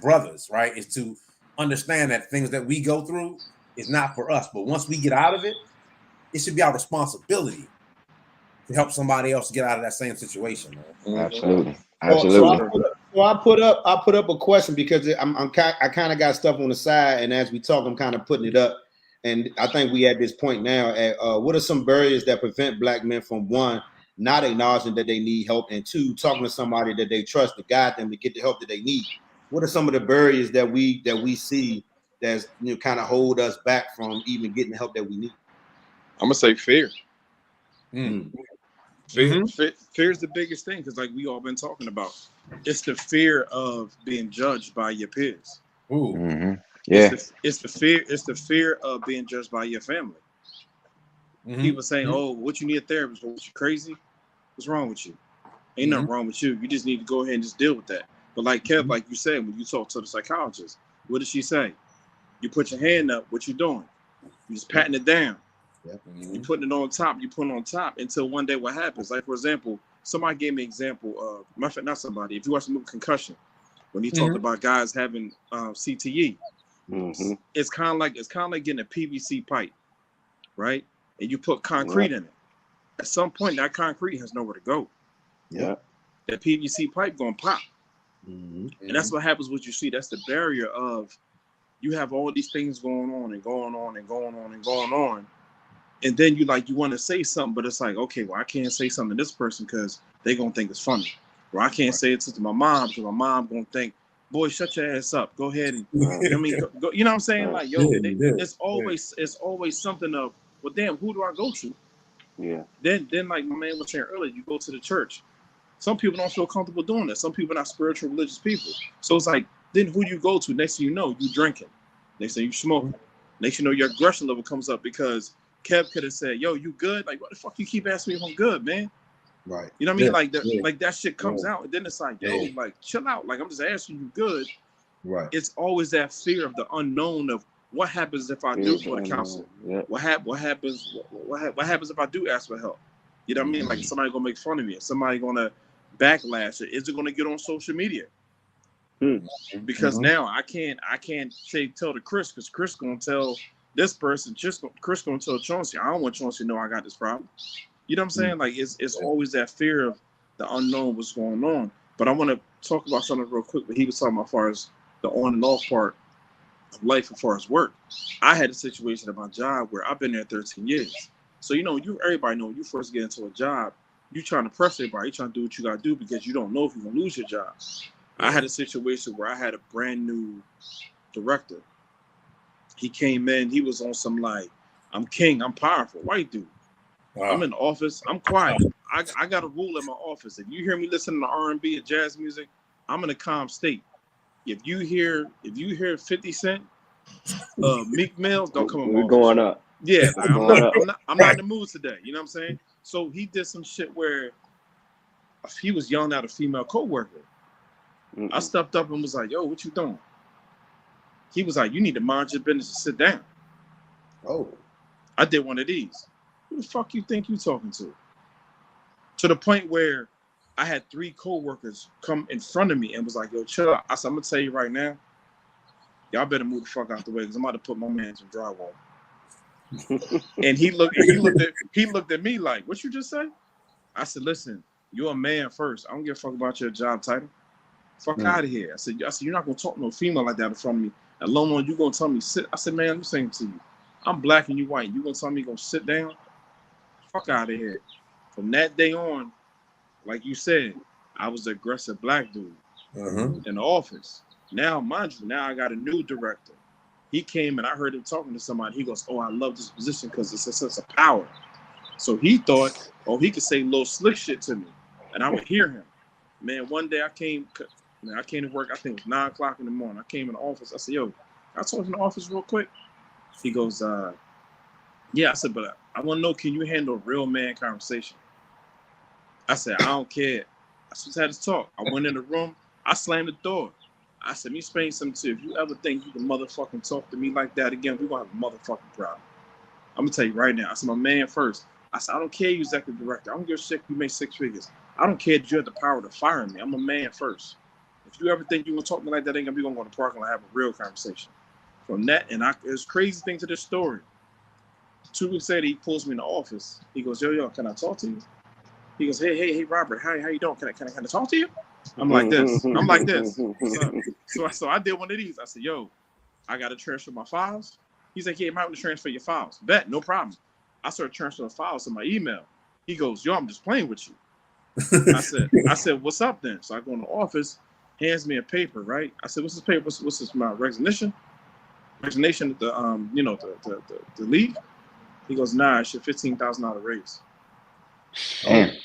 brothers, right? Is to understand that things that we go through is not for us, but once we get out of it, it should be our responsibility to help somebody else get out of that same situation, man. Absolutely. So I put up a question because I kind of got stuff on the side, and as we talk, I'm kind of putting it up. And I think we at this point now at what are some barriers that prevent Black men from, one, not acknowledging that they need help, and two, talking to somebody that they trust to guide them to get the help that they need? What are some of the barriers that we see that's, you know, kind of hold us back from even getting the help that we need? I'm gonna say fear. Mm. Fear is the biggest thing, because like we all been talking about, it's the fear of being judged by your peers. Ooh. Mm-hmm. Yeah. It's the fear of being judged by your family. People saying, "Oh, what you need a therapist? What, you crazy? What's wrong with you? Ain't nothing wrong with you. You just need to go ahead and just deal with that." But like Kev, like you said, when you talk to the psychologist, what does she say? You put your hand up. What you doing? You just patting it down. You putting it on top. You put it on top until one day what happens? Like for example, somebody gave me an example of not somebody. If you watch the movie Concussion, when he talked about guys having CTE, it's kind of like getting a PVC pipe, right? And you put concrete in it. At some point, that concrete has nowhere to go. Yeah. That PVC pipe gonna pop. And that's what happens. What you see, that's the barrier of you have all these things going on and going on and going on and going on. And then you want to say something, but it's like, okay, well, I can't say something to this person because they're going to think it's funny. Or I can't say it to my mom because my mom going to think, boy, shut your ass up. Go ahead and, you know what I mean? Go, you know what I'm saying? Like, yo, it's always something of, well, damn, who do I go to? Yeah. Then like my man was saying earlier, you go to the church. Some people don't feel comfortable doing that. Some people are not spiritual, religious people. So it's like, then who do you go to? Next thing you know, you drinking. Next thing you smoking. Next thing you know, your aggression level comes up because Kev could have said, yo, you good? Like, what the fuck you keep asking me if I'm good, man? Right. You know what I mean? Like that shit comes out, and then it's like, yo, like, chill out. Like, I'm just asking you good. Right. It's always that fear of the unknown of what happens if I do go to counseling? What happens if I do ask for help? You know what I mean? Like, somebody gonna make fun of me, somebody gonna backlash it. Is it gonna get on social media? Because now I can't tell to Chris, because Chris gonna tell this person, Chris gonna tell Chauncey. I don't want Chauncey to know I got this problem. You know what I'm saying? Like it's always that fear of the unknown, what's going on. But I want to talk about something real quick. But he was talking about as far as the on and off part of life as far as work. I had a situation at my job where I've been there 13 years. So everybody know when you first get into a job, you trying to press everybody, you trying to do what you gotta do because you don't know if you're gonna lose your job. I had a situation where I had a brand new director. He came in, he was on some like, I'm king, I'm powerful, white dude. Wow. I'm in the office, I'm quiet. I got a rule in my office. If you hear me listening to R&B and jazz music, I'm in a calm state. If you hear 50 Cent, Meek Mills, don't come in my office. We're going up. Yeah, like, I'm not in the mood today. You know what I'm saying? So he did some shit where he was yelling at a female coworker. I stepped up and was like, yo, what you doing? He was like, "You need to mind your business and sit down." Oh. I did one of these. Who the fuck you think you talking to? To the point where I had 3 coworkers come in front of me and was like, "Yo, chill out." I said, "I'm gonna tell you right now, y'all better move the fuck out the way because I'm about to put my man in drywall." And he looked at me like, "What you just say?" I said, "Listen, you're a man first. I don't give a fuck about your job title. Fuck out of here." I said, "You're not gonna talk to no female like that in front of me. And long on you gonna tell me sit." I said, "Man, I'm saying to you, I'm black and you white. You gonna tell me go sit down? Fuck out of here." From that day on, like you said, I was an aggressive black dude in the office. Now, mind you, now I got a new director. He came and I heard him talking to somebody. He goes, "Oh, I love this position because it's a sense of power." So he thought, oh, he could say little slick shit to me, and I would hear him. Man, one day I came to work. I think it was 9:00 in the morning. I came in the office. I said, "Yo, can I talk in the office real quick?" He goes, "Yeah." I said, "But I want to know, can you handle a real man conversation?" I said, "I don't care." I just had to talk. I went in the room. I slammed the door. I said, "Let me explain something to you. If you ever think you can motherfucking talk to me like that again, we're going to have a motherfucking problem. I'm going to tell you right now." I said, "My man first." I said, "I don't care you executive director. I don't give a shit if you make 6 figures. I don't care that you have the power to fire me. I'm a man first. If you ever think you're going to talk to me like that, ain't going to be going to go to the park and have a real conversation." From that, and there's crazy thing to this story. 2 weeks later, he pulls me in the office. He goes, yo, can I talk to you?" He goes, hey, Robert, how you doing? Can I talk to you?" I'm like this. So I did one of these. I said, "Yo, I got to transfer my files." He's like, "Yeah, you might want to transfer your files." Bet, no problem. I started transferring files to my email. He goes, "Yo, I'm just playing with you." I said, "What's up then?" So I go in the office, hands me a paper, right? I said, "What's this paper? What's this, my resignation? Resignation of the leave?" He goes, "Nah, it's your $15,000 raise." Damn.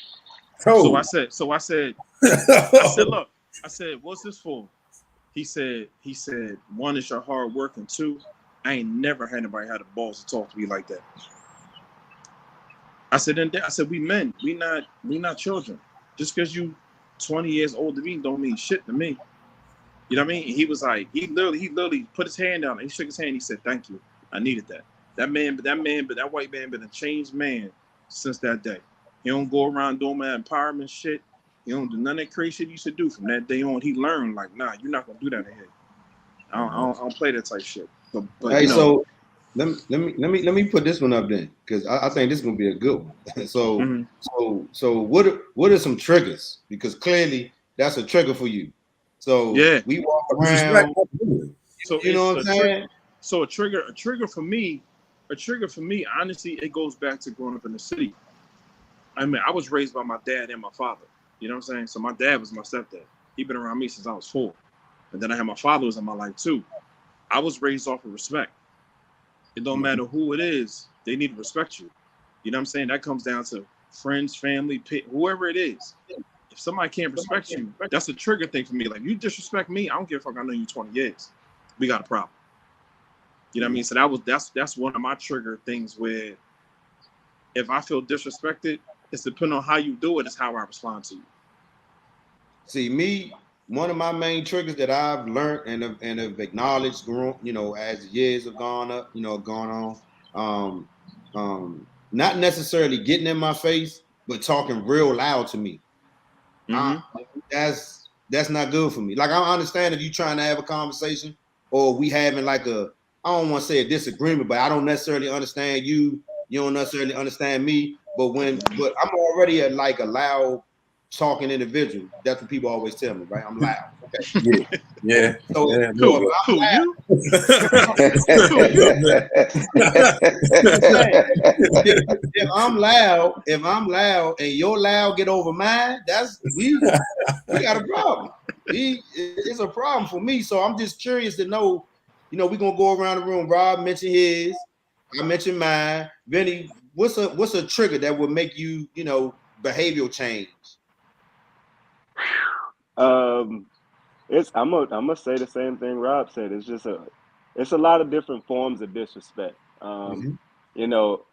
So I said, "Look," I said, "What's this for?" He said, "One is your hard work, and 2, I ain't never had anybody had the balls to talk to me like that." I said, "We men, we not children. Just because you 20 years older than me don't mean shit to me." You know what I mean? He was like, he literally put his hand down and he shook his hand. He said, "Thank you. I needed that." That white man been a changed man since that day. He don't go around doing that empowerment shit. He don't do none of that crazy shit he used to do. From that day on, he learned like, nah, you're not gonna do that in here. I don't play that type shit. But Hey, so let me put this one up then, because I think this is gonna be a good one. So what are some triggers? Because clearly that's a trigger for you. So yeah, we walk around. So You know what I'm saying? So a trigger for me, honestly, it goes back to growing up in the city. I mean, I was raised by my dad and my father. You know what I'm saying? So my dad was my stepdad. He been around me since I was 4. And then I had my father was in my life too. I was raised off of respect. It don't matter who it is, they need to respect you. You know what I'm saying? That comes down to friends, family, whoever it is. If somebody can't respect you, that's a trigger thing for me. Like, you disrespect me, I don't give a fuck. I know you 20 years. We got a problem. You know what I mean? So that's one of my trigger things where if I feel disrespected, it's depending on how you do it, is how I respond to you. See, me, one of my main triggers that I've learned and have acknowledged, as the years have gone on, not necessarily getting in my face, but talking real loud to me. That's not good for me. Like, I understand if you're trying to have a conversation or we having like I don't want to say a disagreement, but I don't necessarily understand you. You don't necessarily understand me. But I'm already a loud talking individual. That's what people always tell me, right? I'm loud. Okay. Yeah. So if I'm loud and your loud get over mine, we got a problem. It's a problem for me. So I'm just curious to know, we're gonna go around the room. Rob mentioned his, I mentioned mine. Vinny, what's a trigger that would make you, behavioral change? I'm gonna say the same thing Rob said. It's a lot of different forms of disrespect. You know,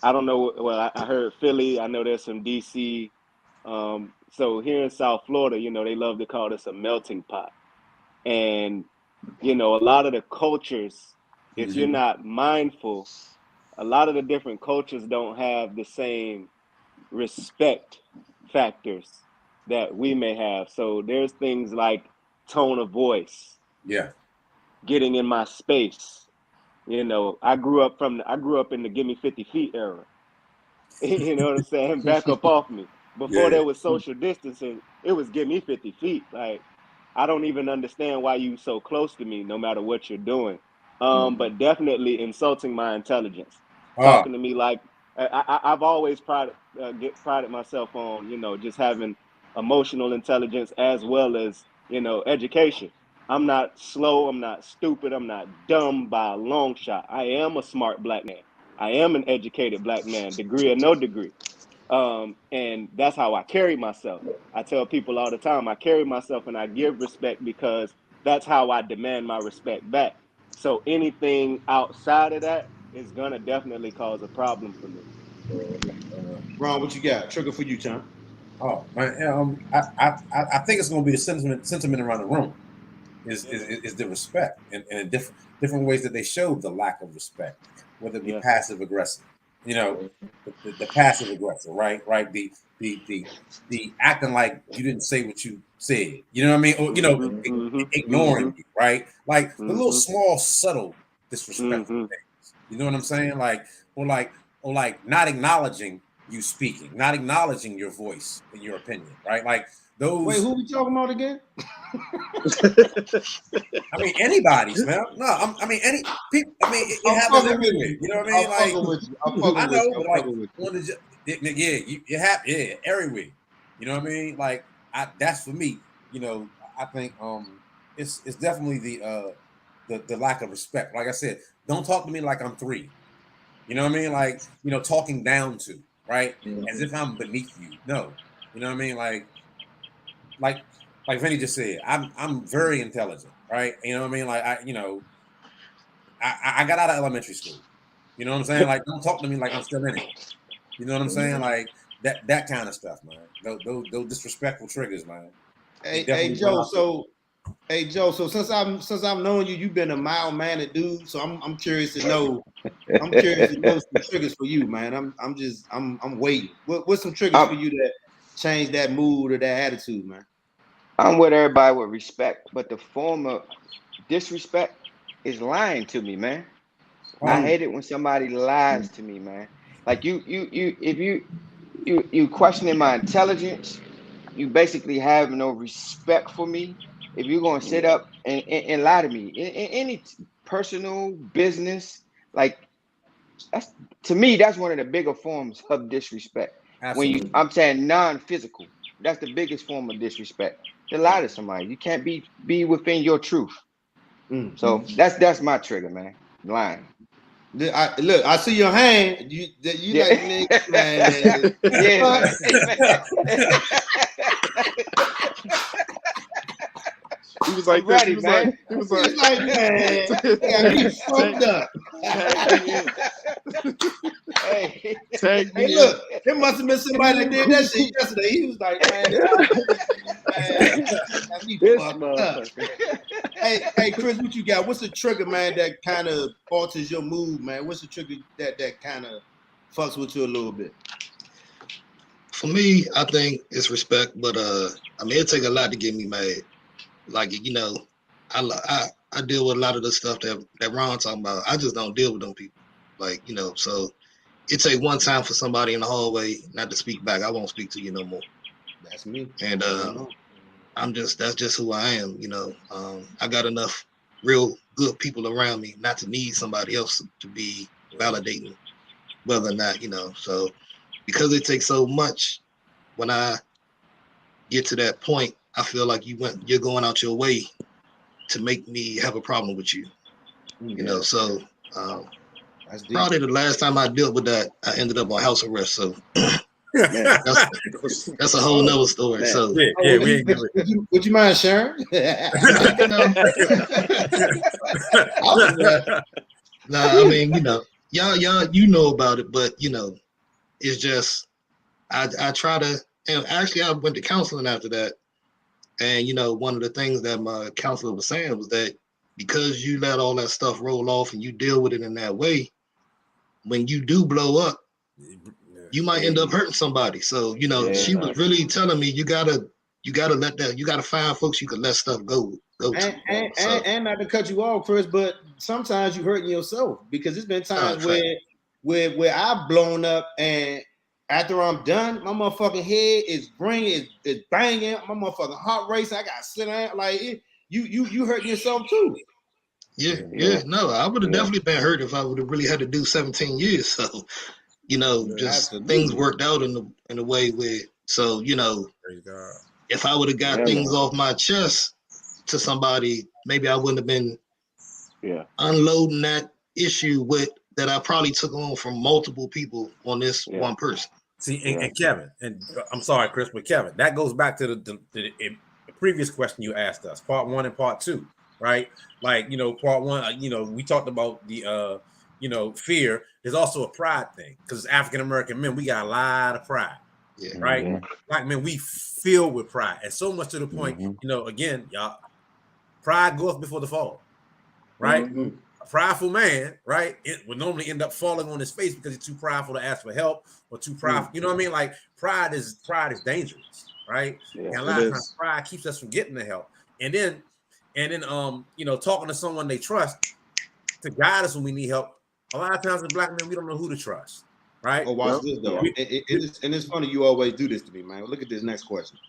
I don't know. Well, I heard Philly. I know there's some DC. So here in South Florida, they love to call this a melting pot. And you know, a lot of the cultures, if you're Mhm. not mindful, a lot of the different cultures don't have the same respect factors that we may have. So there's things like tone of voice, Yeah. getting in my space. You know, I grew up in the give me 50 feet era. You know what I'm saying? Back up off me. Before Yeah. there was social distancing, it was give me 50 feet. Like, I don't even understand why you so close to me, no matter what you're doing. But definitely insulting my intelligence, Oh, talking to me like I've always prided myself on, you know, just having emotional intelligence as well as, you know, education. I'm not slow. I'm not stupid. I'm not dumb by a long shot. I am a smart black man. I am an educated black man, degree or no degree. And that's how I carry myself. I tell people all the time, I carry myself and I give respect because that's how I demand my respect back. So anything outside of that is gonna definitely cause a problem for me. Ron, what you got? Trigger for you, John. oh, man. I think it's going to be the sentiment around the room is the respect and different ways that they show the lack of respect, whether it be Yeah. passive aggressive, you know, the passive aggressive, right, the acting like you didn't say what you said, you know what I mean, or you know, ignoring you, right, like the little small subtle disrespectful things, you know what I'm saying, like or like not acknowledging you speaking, not acknowledging your voice and your opinion, right, like those. Wait, who we talking about again? I mean, anybody's, man. No, I mean, any people. I mean, it I'm happens fucking with everywhere. you. You know what I I'm mean? Like, fucking with you. I'm fucking I with know, you. but I'm like, fucking with you. yeah, you have, yeah, everywhere. You know what I mean? Like, that's for me. You know, I think it's definitely the lack of respect. Like I said, don't talk to me like I'm three. You know what I mean? Like, you know, talking down to, right? As if I'm beneath you. No. You know what I mean? Like like Vinny just said, I'm very intelligent, right? You know what I mean? Like I got out of elementary school. You know what I'm saying? Like don't talk to me like I'm still in it. You know what I'm saying? Like that kind of stuff, man. Those disrespectful triggers, man. They Hey definitely bring Joe, out. so since I've known you, you've been a mild mannered dude. So I'm curious to know. I'm curious to know some triggers for you, man. I'm waiting. What's some triggers for I'm you that change that mood or that attitude, man? I'm with everybody with respect, but the form of disrespect is lying to me, man. I Oh, hate it when somebody lies to me, man. Like you if you questioning my intelligence, you basically have no respect for me. If you're gonna sit up and lie to me in any personal business, like that's to me, that's one of the bigger forms of disrespect. When you, absolutely. I'm saying non-physical, that's the biggest form of disrespect. To lie to somebody, you can't be within your truth. Mm. So that's my trigger, man. Lying. Look, I see your hand. You Yeah, like, nigga, man. yeah, What? man. He was like I'm this. ready, man. He was He's like, man, got me fucked up. tag me in. Hey, Tag Hey, me in. look, it must have been somebody that did that shit yesterday. He was like, man, got me This fucked up. motherfucker. Hey, Chris, what you got? What's the trigger, man, that kind of alters your mood, man? What's the trigger that kind of fucks with you a little bit? For me, I think it's respect, but I mean, it take a lot to get me mad. Like, you know, I deal with a lot of the stuff that Ron talking about. I just don't deal with them people. Like, you know, so it take one time for somebody in the hallway not to speak back. I won't speak to you no more. That's me. And Mhm. that's just who I am. You know, I got enough real good people around me not to need somebody else to be validating whether or not, you know. So because it takes so much, when I get to that point, I feel like you're going out your way to make me have a problem with you. You know, so That's deep. probably the last time I dealt with that, I ended up on house arrest. So Man. that's a whole nother story. Man. So yeah, we ain't good. Would you mind sharing? nah, I mean, you know, y'all, you know about it, but you know, it's just I try to, and actually I went to counseling after that, and you know, one of the things that my counselor was saying was that because you let all that stuff roll off and you deal with it in that way, when you do blow up, you might end up hurting somebody. So, she was really telling me you gotta let that, you gotta find folks you can let stuff go to. And not to cut you off, Chris, but sometimes you hurting yourself, because it's been times where I've blown up, and after I'm done, my motherfucking head is banging, my motherfucking heart racing. I got to sit down. Like you hurting yourself too. Yeah. No, I would have definitely been hurt if I would have really had to do 17 years. So, just absolutely. things worked out in a way where, so, if I would have got things off my chest to somebody, maybe I wouldn't have been unloading that issue that I probably took on from multiple people on this one person. See, and Kevin, and I'm sorry, Chris, but Kevin, that goes back to the previous question you asked us, part 1 and part 2, right? Like, part 1, we talked about the, fear. There's also a pride thing, because African American men, we got a lot of pride, right? Black men, we filled with pride, and so much to the point, again, y'all, pride goes before the fall, right? A prideful man, right, it would normally end up falling on his face because he's too prideful to ask for help, or too prideful. You know what I mean? Like pride is dangerous, right? And a lot of times pride keeps us from getting the help. And then talking to someone they trust to guide us when we need help. A lot of times as black men, we don't know who to trust, right? Oh, watch this though. And it's funny you always do this to me, man. Look at this next question.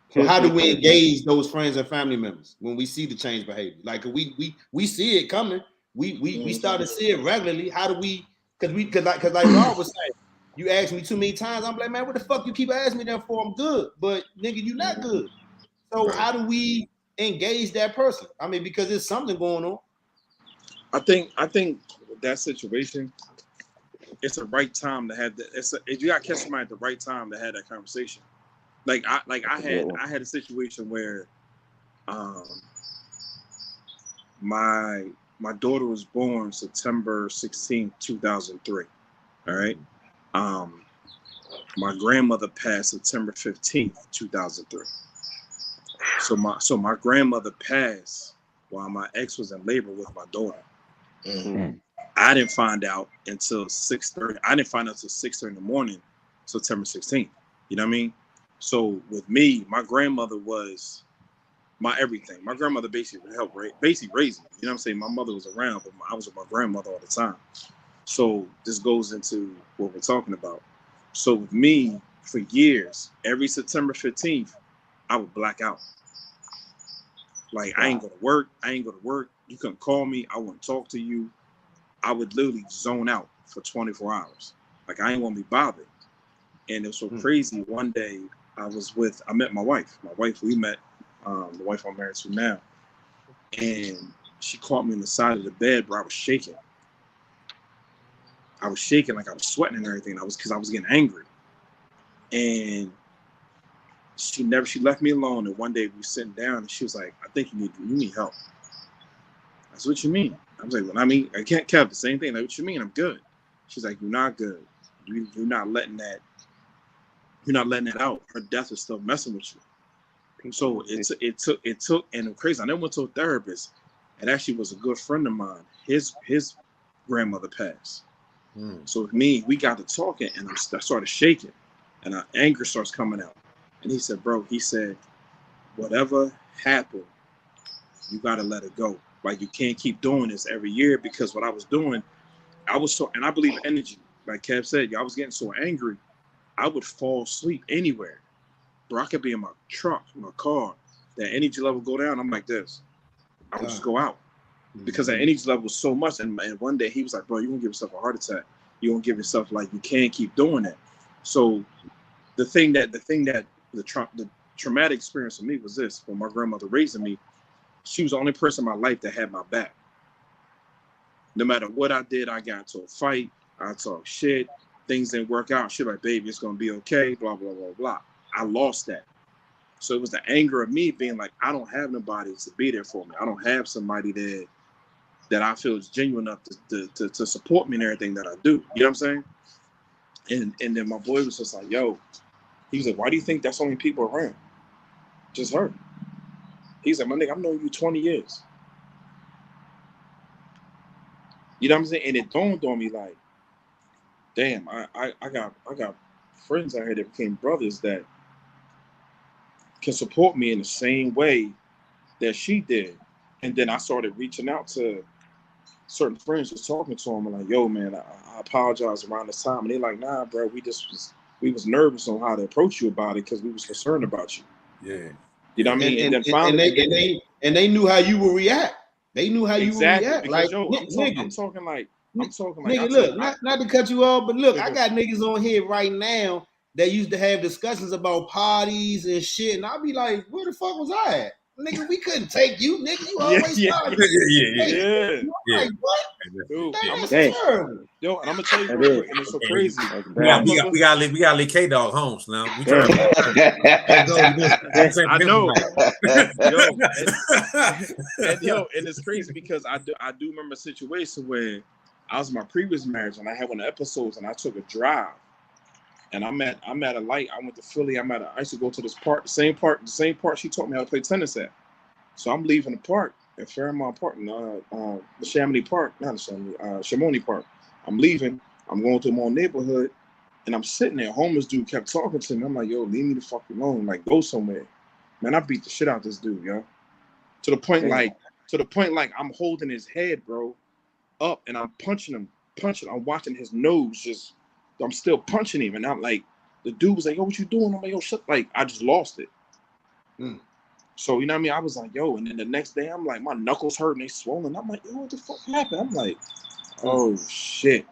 So how do we engage those friends and family members when we see the change behavior? Like we see it coming. We start to see it regularly. How do we? Because like Rob was saying, you ask me too many times. I'm like, man, what the fuck you keep asking me that for? I'm good, but nigga, you not good. So how do we engage that person? I mean, because there's something going on. I think that situation, it's the right time to have that. You got to catch somebody at the right time to have that conversation. I had a situation where my daughter was born September 16th, 2003. All right. My grandmother passed September 15th, 2003. So my grandmother passed while my ex was in labor with my daughter. I didn't find out until 6:30. I didn't find out until 6:30 in the morning, September 16th. You know what I mean? So with me, my grandmother was my everything. My grandmother basically raised me. You know what I'm saying? My mother was around, but I was with my grandmother all the time. So this goes into what we're talking about. So with me, for years, every September 15th, I would black out. Like, I ain't go to work. You couldn't call me. I wouldn't talk to you. I would literally zone out for 24 hours. Like, I ain't want to be bothered. And it was so crazy. One day, I met my wife. We met, the wife I'm married to now. And she caught me on the side of the bed where I was shaking. Like I was sweating and everything. Because I was getting angry. And she left me alone. And one day we were sitting down and she was like, I think you need help. I said, what you mean? I was like, well, I mean, I can't cap the same thing. Like, what you mean? I'm good. She's like, you're not good. You're not letting that out. Her death is still messing with you. So it took, and it's crazy. I never went to a therapist. It actually was a good friend of mine. His grandmother passed. So with me, we got to talking, and I started shaking, and our anger starts coming out. And he said, bro, whatever happened, you got to let it go. Like, you can't keep doing this every year, because what I was doing, and I believe energy. Like Kev said, I was getting so angry, I would fall asleep anywhere. Bro, I could be in my truck, my car, that energy level go down, I'm like this. I would just go out. Because that energy level was so much. And one day he was like, bro, you're going to give yourself a heart attack. You're going to give yourself, like, you can't keep doing that. So the traumatic experience for me was this. When my grandmother raising me, she was the only person in my life that had my back. No matter what I did, I got into a fight, I talked shit, things didn't work out. She was like, baby, it's going to be okay, blah, blah, blah, blah. I lost that. So it was the anger of me being like, I don't have nobody to be there for me. I don't have somebody that I feel is genuine enough to support me in everything that I do. You know what I'm saying? And then my boy was just like, yo, he was like, why do you think that's only people around? Just her. He's like, my nigga, I've known you 20 years. You know what I'm saying? And it dawned on me like, damn, I got friends out here that became brothers that can support me in the same way that she did. And then I started reaching out to certain friends, just talking to them, and like, yo, man, I apologize around this time. And they're like, nah, bro, we was nervous on how to approach you about it because we was concerned about you. Yeah. You know what I mean? And then finally, they knew how you would react. They knew how you would react. Because, like, yo, I'm talking like, nigga, look, not to cut you off, but look, I got niggas on here right now that used to have discussions about parties and shit, and I'll be like, where the fuck was I at? Nigga, we couldn't take you, nigga. You always yeah. Like, what? Dude, that's terrible. Yo, and I'm gonna tell you real quick, and it's so crazy. We gotta leave K-Dog homes now. We trying I know. And it's crazy because I do remember a situation where I was in my previous marriage and I had one of the episodes and I took a drive. And I'm at a light. I went to Philly. I used to go to this park, the same park she taught me how to play tennis at. So I'm leaving the park at Fairmont Park, the Chamonix Park, not the Chamonix, Chamonix Park. I'm leaving. I'm going to my neighborhood, and I'm sitting there. Homeless dude kept talking to me. I'm like, yo, leave me the fuck alone. Like, go somewhere. Man, I beat the shit out of this dude, yo. To the point like I'm holding his head, bro, up, and I'm punching him. I'm watching his nose just. I'm still punching him, and I'm like, the dude was like, yo, what you doing? I'm like, yo, shit. Like, I just lost it. So, you know what I mean? I was like, yo, and then the next day, I'm like, my knuckles hurt and they swollen. I'm like, yo, what the fuck happened? I'm like, oh, shit.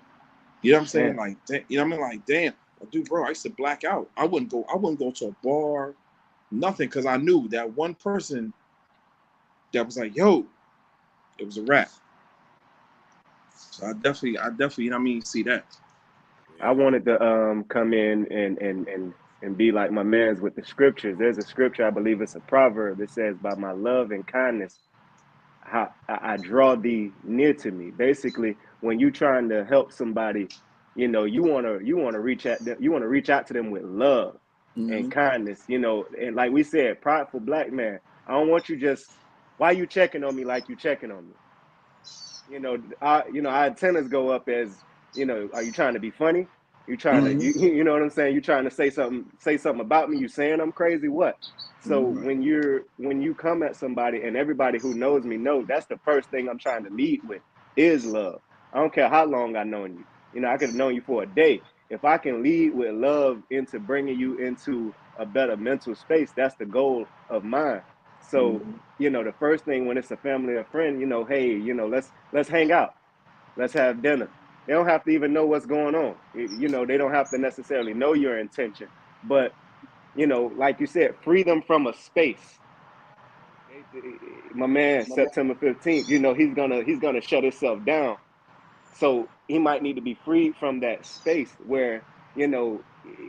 You know what I'm saying? Like, you know what I mean? Like, damn. Dude, bro, I used to black out. I wouldn't go to a bar, nothing, because I knew that one person that was like, yo, it was a wrap. So I definitely, you know what I mean, see that. I wanted to come in and be like my man's with the scriptures. There's a scripture, I believe it's a proverb, that says, by my love and kindness, I draw thee near to me. Basically, when you trying to help somebody, you know, you wanna reach out to them with love and kindness, you know, and like we said, prideful black man, I don't want you just, why you checking on me like you checking on me? You know, our antennas go up as, you know, are you trying to be funny? You trying to, you know what I'm saying? You trying to say something about me? You saying I'm crazy? What? So when you come at somebody, and everybody who knows me know that's the first thing I'm trying to lead with is love. I don't care how long I've known you. You know, I could have known you for a day. If I can lead with love into bringing you into a better mental space, that's the goal of mine. So, you know, the first thing when it's a family or friend, you know, hey, you know, let's hang out. Let's have dinner. They don't have to even know what's going on. You know, they don't have to necessarily know your intention. But, you know, like you said, free them from a space. My man, September 15th, you know, he's gonna shut himself down. So he might need to be freed from that space where, you know,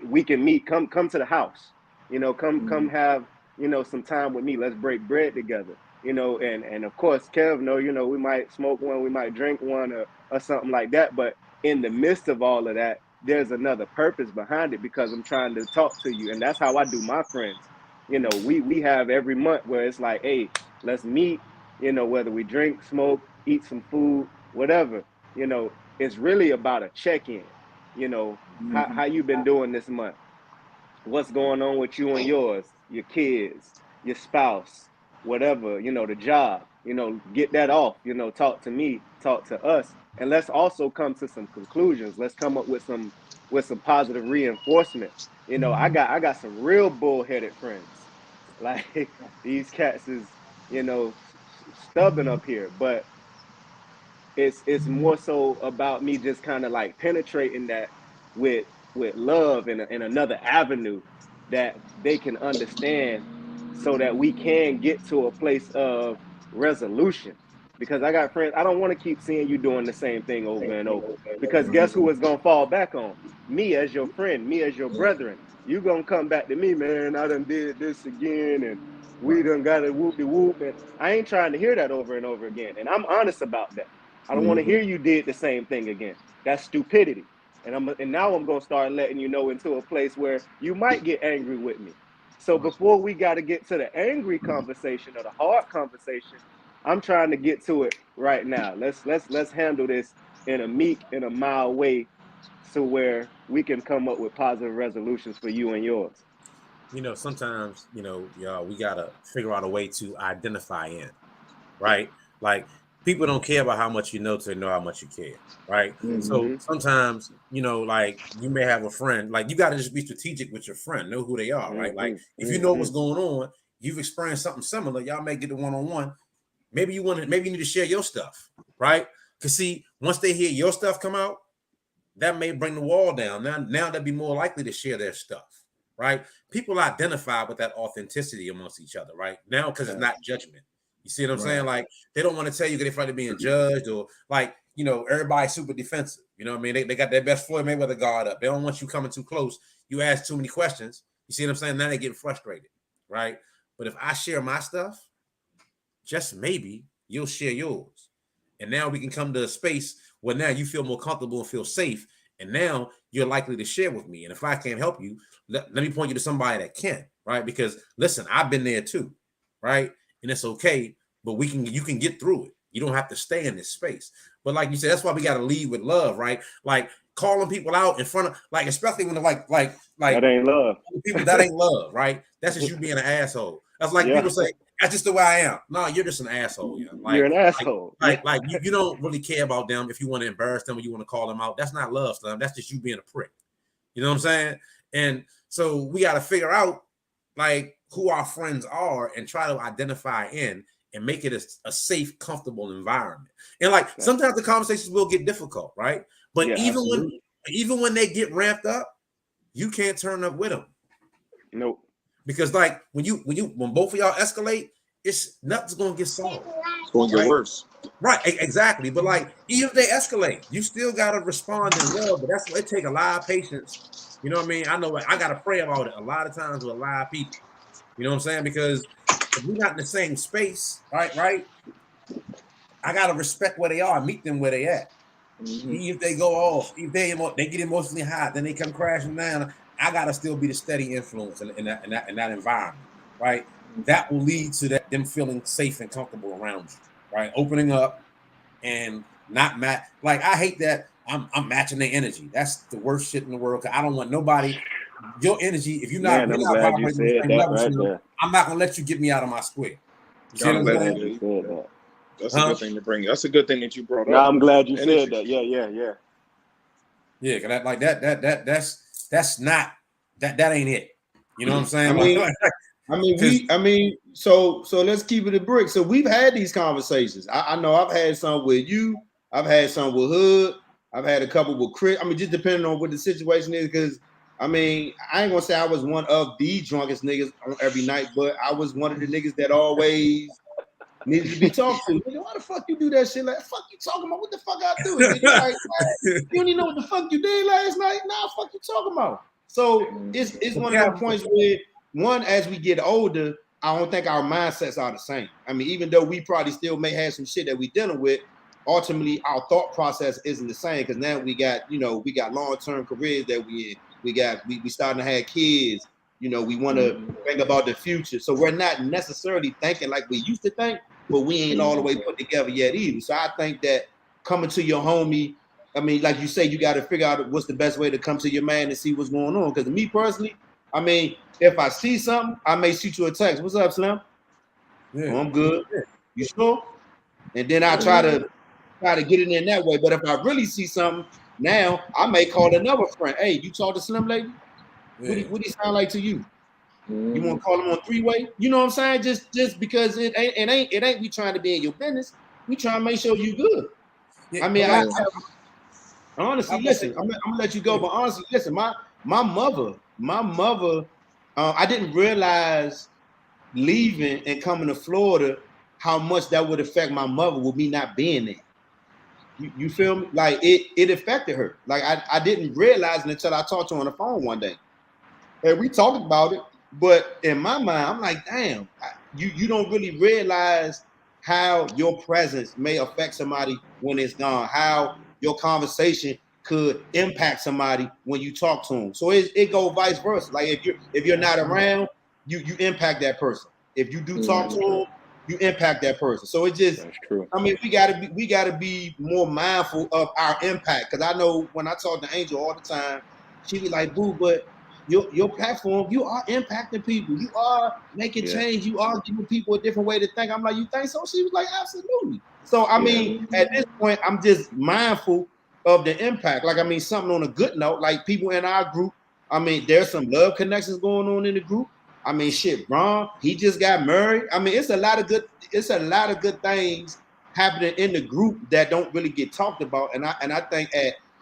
we can meet, come to the house, you know, come have, you know, some time with me. Let's break bread together, you know, and of course, Kev, no, you know, we might smoke one, we might drink one or something like that. But in the midst of all of that, there's another purpose behind it because I'm trying to talk to you. And that's how I do my friends. You know, we have every month where it's like, hey, let's meet, you know, whether we drink, smoke, eat some food, whatever. You know, it's really about a check-in. You know, how you been doing this month? What's going on with you and yours, your kids, your spouse, whatever, you know, the job, you know, get that off, you know, talk to me, talk to us. And let's also come to some conclusions. Let's come up with some positive reinforcement. You know, I got some real bullheaded friends. Like these cats is, you know, stubborn up here, but it's more so about me just kind of like penetrating that with love and another avenue that they can understand so that we can get to a place of resolution. Because I got friends, I don't want to keep seeing you doing the same thing over and over. Because guess who is going to fall back on? Me as your friend, me as your brethren. You going to come back to me, man, I done did this again and we done got a whoop-de-whoop. And I ain't trying to hear that over and over again. And I'm honest about that. I don't want to hear you did the same thing again. That's stupidity. And now I'm going to start letting you know into a place where you might get angry with me. So before we got to get to the angry conversation or the hard conversation, I'm trying to get to it right now. Let's handle this in a meek and a mild way, so where we can come up with positive resolutions for you and yours. Sometimes, we gotta figure out a way to identify in, right? Like people don't care about how much you know till they know how much you care, right? So sometimes, like you may have a friend, like you gotta just be strategic with your friend, know who they are, right? Like if you know what's going on, you've experienced something similar, y'all may get the one-on-one. Maybe you need to share your stuff, right? Because see, once they hear your stuff come out, that may bring the wall down. Now they'll be more likely to share their stuff, right? People identify with that authenticity amongst each other, right? Now, because it's not judgment. You see what I'm saying? Like they don't want to tell you because they're afraid of being judged, or like, everybody's super defensive. You know what I mean? They got their best Floyd Mayweather guard up. They don't want you coming too close. You ask too many questions. You see what I'm saying? Now they get frustrated, right? But if I share my stuff, just maybe you'll share yours. And now we can come to a space where now you feel more comfortable and feel safe. And now you're likely to share with me. And if I can't help you, let me point you to somebody that can, right? Because listen, I've been there too, right? And it's okay, but you can get through it. You don't have to stay in this space. But like you said, that's why we got to lead with love, right? Like calling people out in front of, like, especially when they're like that ain't love. People, that ain't love, right? That's just you being an asshole. That's like people say, that's just the way I am. No, you're just an asshole. Like, you're an asshole. Like you don't really care about them if you want to embarrass them or you want to call them out. That's not love, son. That's just you being a prick. You know what I'm saying? And so we got to figure out like who our friends are and try to identify in and make it a safe, comfortable environment. And like sometimes the conversations will get difficult, right? But even when they get ramped up, you can't turn up with them. Nope. Because like when both of y'all escalate, it's nothing's gonna get solved. It's gonna get worse. Right, exactly. But like even if they escalate, you still gotta respond in love. But that's what it takes a lot of patience. You know what I mean? I know I gotta pray about it a lot of times with a lot of people. You know what I'm saying? Because if we're not in the same space, right? I gotta respect where they are, meet them where they at. Even if they go off, if they get emotionally hot, then they come crashing down. I gotta still be the steady influence in that environment, right? That will lead to them feeling safe and comfortable around you, right? Opening up and not match. Like I hate that I'm matching their energy. That's the worst shit in the world. Cause I don't want nobody. Your energy, if you're not, I'm glad you said that right there. I'm not gonna let you get me out of my square. You see what I'm saying? That's a good thing to bring. That's a good thing that you brought up. No, I'm glad you said that. Yeah. Yeah, cause that's not that ain't it. You know what I'm saying? So let's keep it a brick. So we've had these conversations. I know I've had some with you. I've had some with Hood. I've had a couple with Chris. I mean, just depending on what the situation is, because I mean, I ain't gonna say I was one of the drunkest niggas on every night, but I was one of the niggas that always needed to be talked to. Nigga, why the fuck you do that shit? Like, fuck you talking about? What the fuck I do? Nigga, like, you don't even know what the fuck you did last night? Nah, fuck you talking about? So it's one of the points where, one, as we get older, I don't think our mindsets are the same. I mean, even though we probably still may have some shit that we dealing with, ultimately our thought process isn't the same because now we got long-term careers that we in. We starting to have kids. We want to think about the future. So we're not necessarily thinking like we used to think, but we ain't all the way put together yet either. So I think that coming to your homie, I mean, like you say, you got to figure out what's the best way to come to your man and see what's going on. Because me personally, I mean, if I see something, I may shoot you a text. What's up, Slim? Yeah. Oh, I'm good. You sure? And then I try to get it in that way. But if I really see something, now I may call another friend. Hey, you talk to Slim lady? Yeah. What do he sound like to you? You want to call him on three-way? You know what I'm saying? Just because it ain't we trying to be in your business. We trying to make sure you good. Yeah, I mean, honestly, listen, I'm gonna let you go, but honestly, listen, my mother, I didn't realize leaving and coming to Florida how much that would affect my mother with me not being there. You feel me? Like it affected her. Like I didn't realize it until I talked to her on the phone one day. And we talked about it, but in my mind, I'm like, damn, you don't really realize how your presence may affect somebody when it's gone, how your conversation could impact somebody when you talk to them. So it go vice versa. Like if you're not around, you impact that person. If you do talk to them, you impact that person. So it just, That's true. I mean, we gotta be more mindful of our impact. Because I know when I talk to Angel all the time, she be like, "Boo, but your platform, you are impacting people. You are making change. You are giving people a different way to think." I'm like, "You think so?" She was like, "Absolutely." So I mean, at this point, I'm just mindful of the impact. Like, I mean, something on a good note, like people in our group. I mean, there's some love connections going on in the group. I mean, shit, Ron, he just got married. I mean, it's a lot of good things happening in the group that don't really get talked about. And I think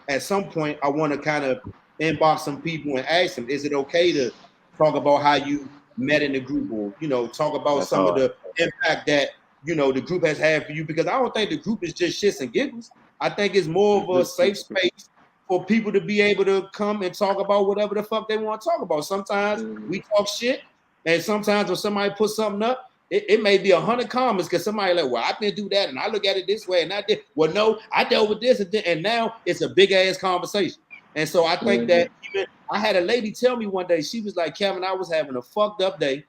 at some point I want to kind of inbox some people and ask them, is it okay to talk about how you met in the group, or talk about That's some hard. of the impact that the group has had for you? Because I don't think the group is just shits and giggles. I think it's more of a safe space for people to be able to come and talk about whatever the fuck they want to talk about. Sometimes we talk shit. And sometimes when somebody puts something up, it may be 100 comments because somebody like, well, I didn't do that, and I look at it this way, and I did. Well, no, I dealt with this, and now it's a big ass conversation. And so I think that even I had a lady tell me one day, she was like, Kevin, I was having a fucked up day.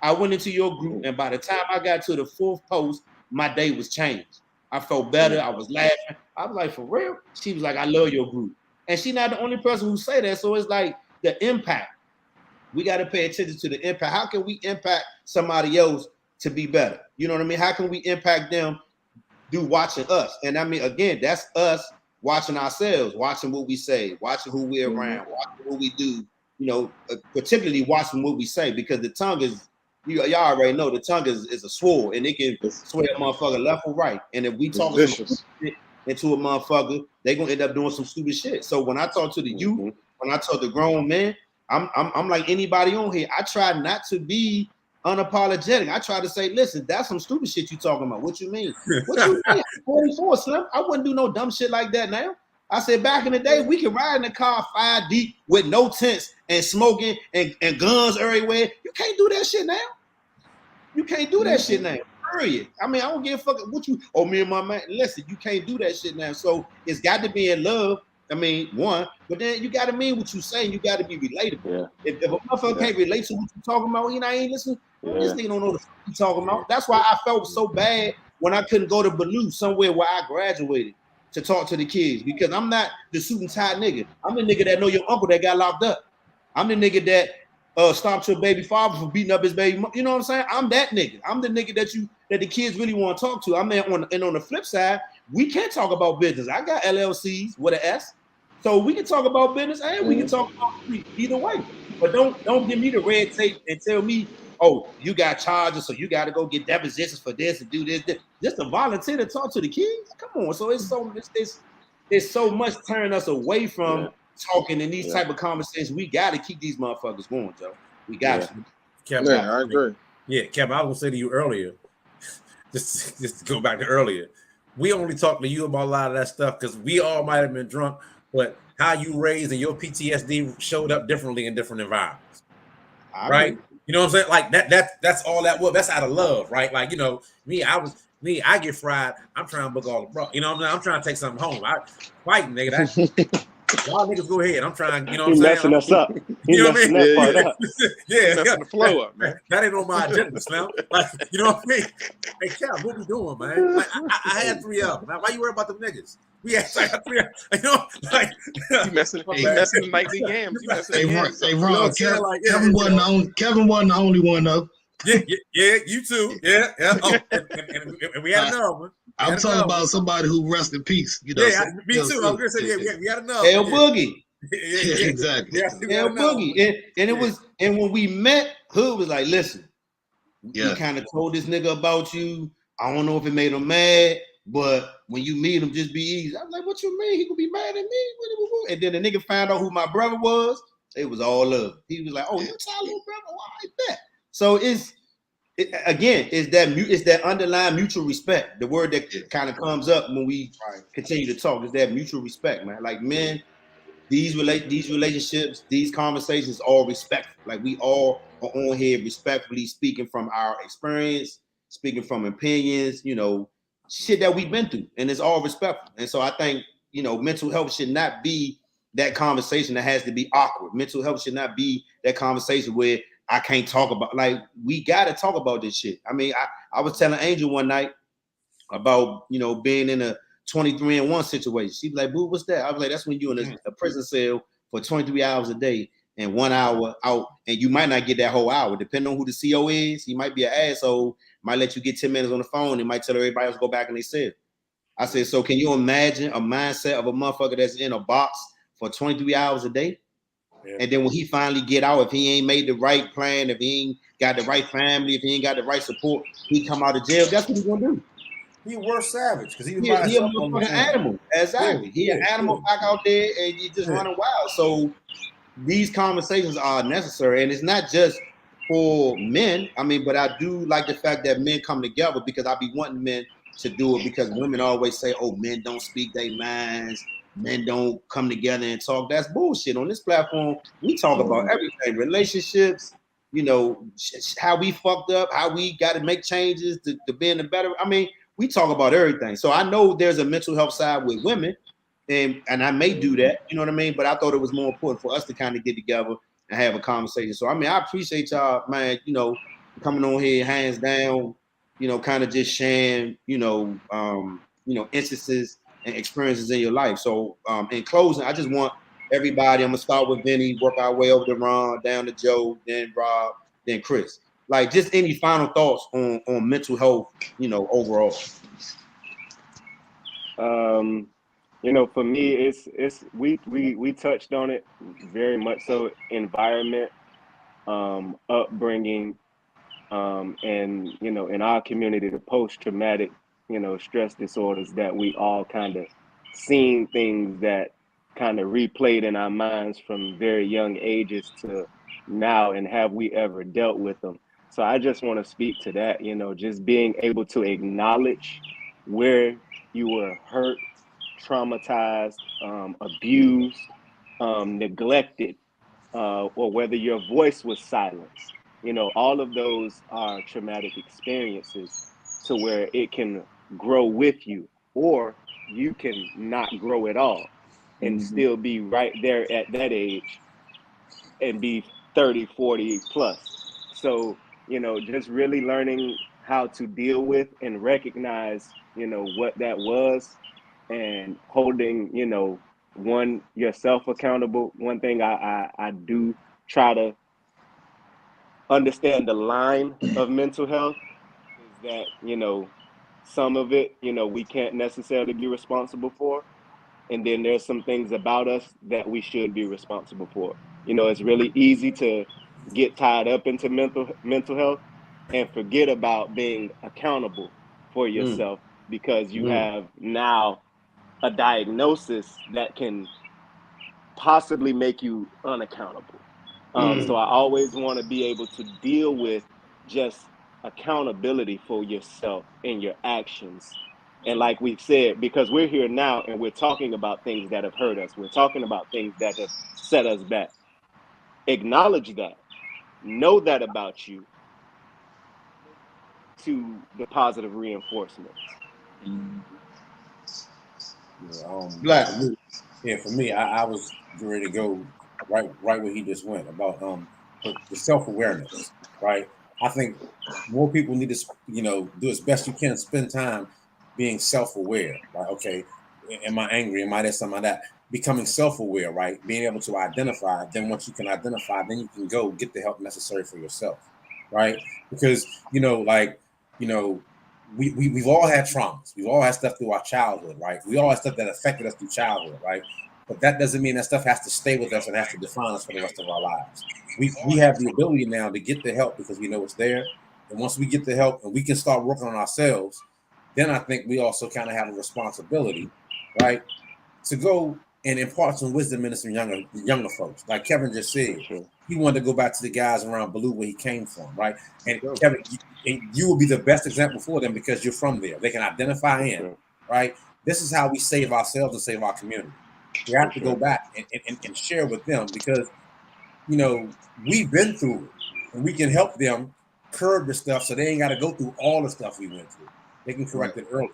I went into your group, and by the time I got to the 4th post, my day was changed. I felt better. I was laughing. I was like, for real? She was like, I love your group. And she's not the only person who say that. So it's like the impact. We got to pay attention to the impact. How can we impact somebody else to be better? You know what I mean? How can we impact them through watching us? And I mean, again, that's us watching ourselves, watching what we say, watching who we're around, watching what we do, particularly watching what we say, because the tongue is, y'all already know, the tongue is a sword, and it can sway a motherfucker left or right. And if we talk some shit into a motherfucker, they're going to end up doing some stupid shit. So when I talk to the youth, when I talk to grown men, I'm like anybody on here. I try not to be unapologetic. I try to say, listen, that's some stupid shit you talking about. What you mean? What you mean? 44, Slim. I wouldn't do no dumb shit like that now. I said back in the day, we could ride in the car 5 deep with no tents and smoking and guns everywhere. You can't do that shit now. You can't do that shit now. Period. I mean, I don't give a fuck what you, me and my man. Listen, you can't do that shit now. So it's got to be in love. I mean, one, but then you got to mean what you saying. You got to be relatable. Yeah. If a motherfucker can't relate to what you talking about, I ain't listening. This nigga don't know the fuck you talking about. That's why I felt so bad when I couldn't go to Baloo, somewhere where I graduated, to talk to the kids, because I'm not the suit and tie nigga. I'm the nigga that know your uncle that got locked up. I'm the nigga that stopped your baby father for beating up his baby. You know what I'm saying? I'm that nigga. I'm the nigga that the kids really want to talk to. I mean, on the flip side, we can't talk about business. I got LLCs with an S. So we can talk about business and we can talk about free, either way. But don't give me the red tape and tell me, oh, you got charges, so you got to go get depositions for this and do this. Just to volunteer to talk to the kids? Come on. So it's so much turning us away from talking in these type of conversations. We got to keep these motherfuckers going, Joe. We got to. Kevin, I agree. Yeah, Kevin, I was going to say to you earlier, just to go back to earlier, we only talked to you about a lot of that stuff because we all might have been drunk, but how you raised and your PTSD showed up differently in different environments, right? You know what I'm saying? Like that's all that was. That's out of love, right? Like, I get fried. I'm trying to book all the bro. You know what I'm saying? I'm trying to take something home. I fighting, nigga. Y'all niggas go ahead. I'm trying, you know what I'm saying? Messing us up. You know what I mean? That part up. Messing the flow up, man. That ain't on my agenda, Slim. Like, you know what I mean? Hey, Cal, what we doing, man? Like, I had 3 of them. Now, why you worry about them niggas? We had like 3 of them. You know, like you messing the nightly games. You messing the games. Hey, Ron, Kevin wasn't the only one though. Yeah, you too. Yeah. Oh, and we had another one. I'm talking about somebody who rest in peace. You know, me too. I was gonna say, we had another. El Boogie. Yeah, exactly. El Boogie. And when we met, Hood was like, listen, he kind of told this nigga about you. I don't know if it made him mad, but when you meet him, just be easy. I was like, what you mean? He could be mad at me? And then the nigga found out who my brother was. It was all love. He was like, oh, you childhood brother? Well, I bet. So it's that underlying mutual respect. The word that kind of comes up when we continue to talk is that mutual respect, man. Like, men, these relationships, these conversations, all respectful. Like, we all are on here respectfully speaking from our experience, speaking from opinions, shit that we've been through, and it's all respectful. And so I think, mental health should not be that conversation that has to be awkward. Mental health should not be that conversation where I can't talk about, like, we got to talk about this shit. I mean, I was telling Angel one night about, you know, being in a 23-and-1 situation. She was like, boo, what's that? I was like, that's when you're in a prison cell for 23 hours a day and 1 hour out, and you might not get that whole hour. Depending on who the CO is, he might be an asshole, might let you get 10 minutes on the phone, and might tell everybody else to go back in their cell. I said, so can you imagine a mindset of a motherfucker that's in a box for 23 hours a day? Yeah. And then when he finally get out, if he ain't made the right plan, if he ain't got the right family, if he ain't got the right support, he come out of jail. That's what he gonna do. He a worse savage because he a motherfucking animal. Exactly. He an animal back out there and you just running wild. So these conversations are necessary, and it's not just for men. I mean, but I do like the fact that men come together, because I be wanting men to do it, because women always say, oh, men don't speak their minds, men don't come together and talk. That's bullshit. On this platform, we talk about everything, relationships, you know, how we fucked up, how we got to make changes to being the better. I mean, we talk about everything. So I know there's a mental health side with women, and I may do that, you know what I mean? But I thought it was more important for us to kind of get together and have a conversation. So, I mean, I appreciate y'all, man, you know, coming on here, hands down, you know, kind of just sharing, you know, instances and experiences in your life. So in closing, I just want everybody, I'm going to start with Vinny, work our way over to Ron, down to Joe, then Rob, then Chris. Like, just any final thoughts on mental health, you know, overall. You know, for me, it's we touched on it very much so. Environment, upbringing, and, you know, in our community, the post-traumatic, you know, stress disorders, that we all kind of seen things that kind of replayed in our minds from very young ages to now, and have we ever dealt with them? So I just want to speak to that, you know, just being able to acknowledge where you were hurt, traumatized, abused, neglected, or whether your voice was silenced. You know, all of those are traumatic experiences to where it can grow with you, or you can not grow at all and still be right there at that age and be 30, 40 plus. So, you know, just really learning how to deal with and recognize, you know, what that was, and holding, you know, yourself accountable. One thing I do try to understand, the line of mental health is that, you know, some of it, you know, we can't necessarily be responsible for. And then there's some things about us that we should be responsible for. You know, it's really easy to get tied up into mental health and forget about being accountable for yourself, because you have now a diagnosis that can possibly make you unaccountable. So I always want to be able to deal with just accountability for yourself and your actions. And like we've said, because we're here now and we're talking about things that have hurt us, we're talking about things that have set us back. Acknowledge that, know that about you, to the positive reinforcements. Black. Yeah, for me, I was ready to go right where he just went about the self-awareness, right? I think more people need to, you know, do as best you can, spend time being self-aware, right? Okay, am I angry? Am I this? Am I that? Becoming self-aware, right? Being able to identify. Then once you can identify, then you can go get the help necessary for yourself, right? Because, you know, like, you know, we've all had traumas. We've all had stuff through our childhood, right? We all had stuff that affected us through childhood, right? But that doesn't mean that stuff has to stay with us and has to define us for the rest of our lives. We have the ability now to get the help because we know it's there. And once we get the help and we can start working on ourselves, then I think we also kind of have a responsibility, right, to go and impart some wisdom into some younger folks. Like Kevin just said, he wanted to go back to the guys around Blue where he came from, right? And Kevin, you will be the best example for them because you're from there. They can identify in, right? This is how we save ourselves and save our community. We have to go back and share with them because, you know, we've been through it and we can help them curb the stuff so they ain't got to go through all the stuff we went through. They can correct it early,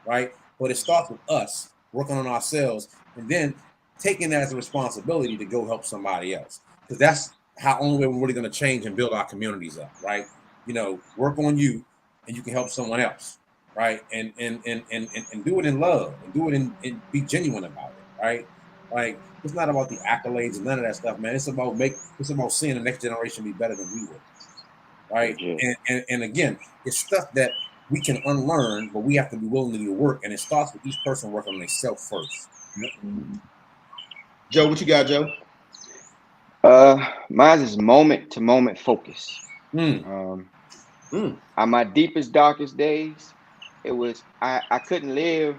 right? But it starts with us working on ourselves and then taking that as a responsibility to go help somebody else. Because how only way we're really going to change and build our communities up, right? You know, work on you, and you can help someone else, right? And do it in love, and do it and be genuine about it, right? Like, it's not about the accolades and none of that stuff, man. It's about seeing the next generation be better than we were, right? And again, it's stuff that we can unlearn, but we have to be willing to do the work, and it starts with each person working on themselves first. Joe, what you got, Joe? Mine is moment to moment focus. On my deepest, darkest days, it was I couldn't live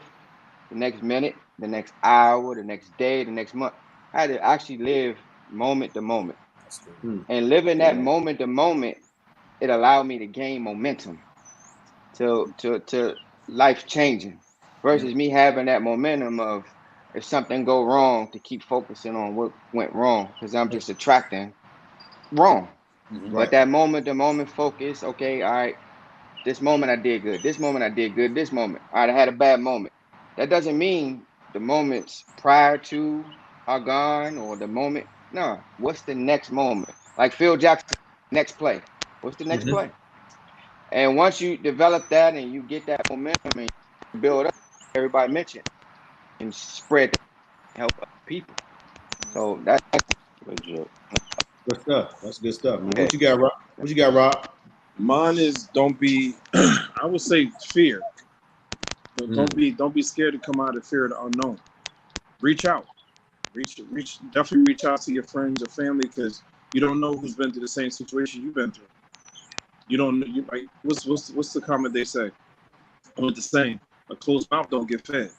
the next minute, the next hour, the next day, the next month. I had to actually live moment to moment. And living that moment to moment, it allowed me to gain momentum to life changing versus me having that momentum of if something go wrong to keep focusing on what went wrong because I'm just attracting wrong. But that moment to moment focus, okay, all right, this moment I did good. This moment I did good. This moment, all right, I had a bad moment. That doesn't mean the moments prior to are gone or the moment. No, what's the next moment? Like Phil Jackson, next play. What's the next play? And once you develop that and you get that momentum and you build up, everybody mentioned, and spread, help people. So that's good stuff. That's good stuff, man. What you got, Rob? What you got, Rob? Mine is don't be. I would say fear. Don't be scared to come out of fear of the unknown. Reach out. Definitely reach out to your friends or family because you don't know who's been through the same situation you've been through. You don't know. You like what's the comment they say? I'm the same. A closed mouth don't get fed.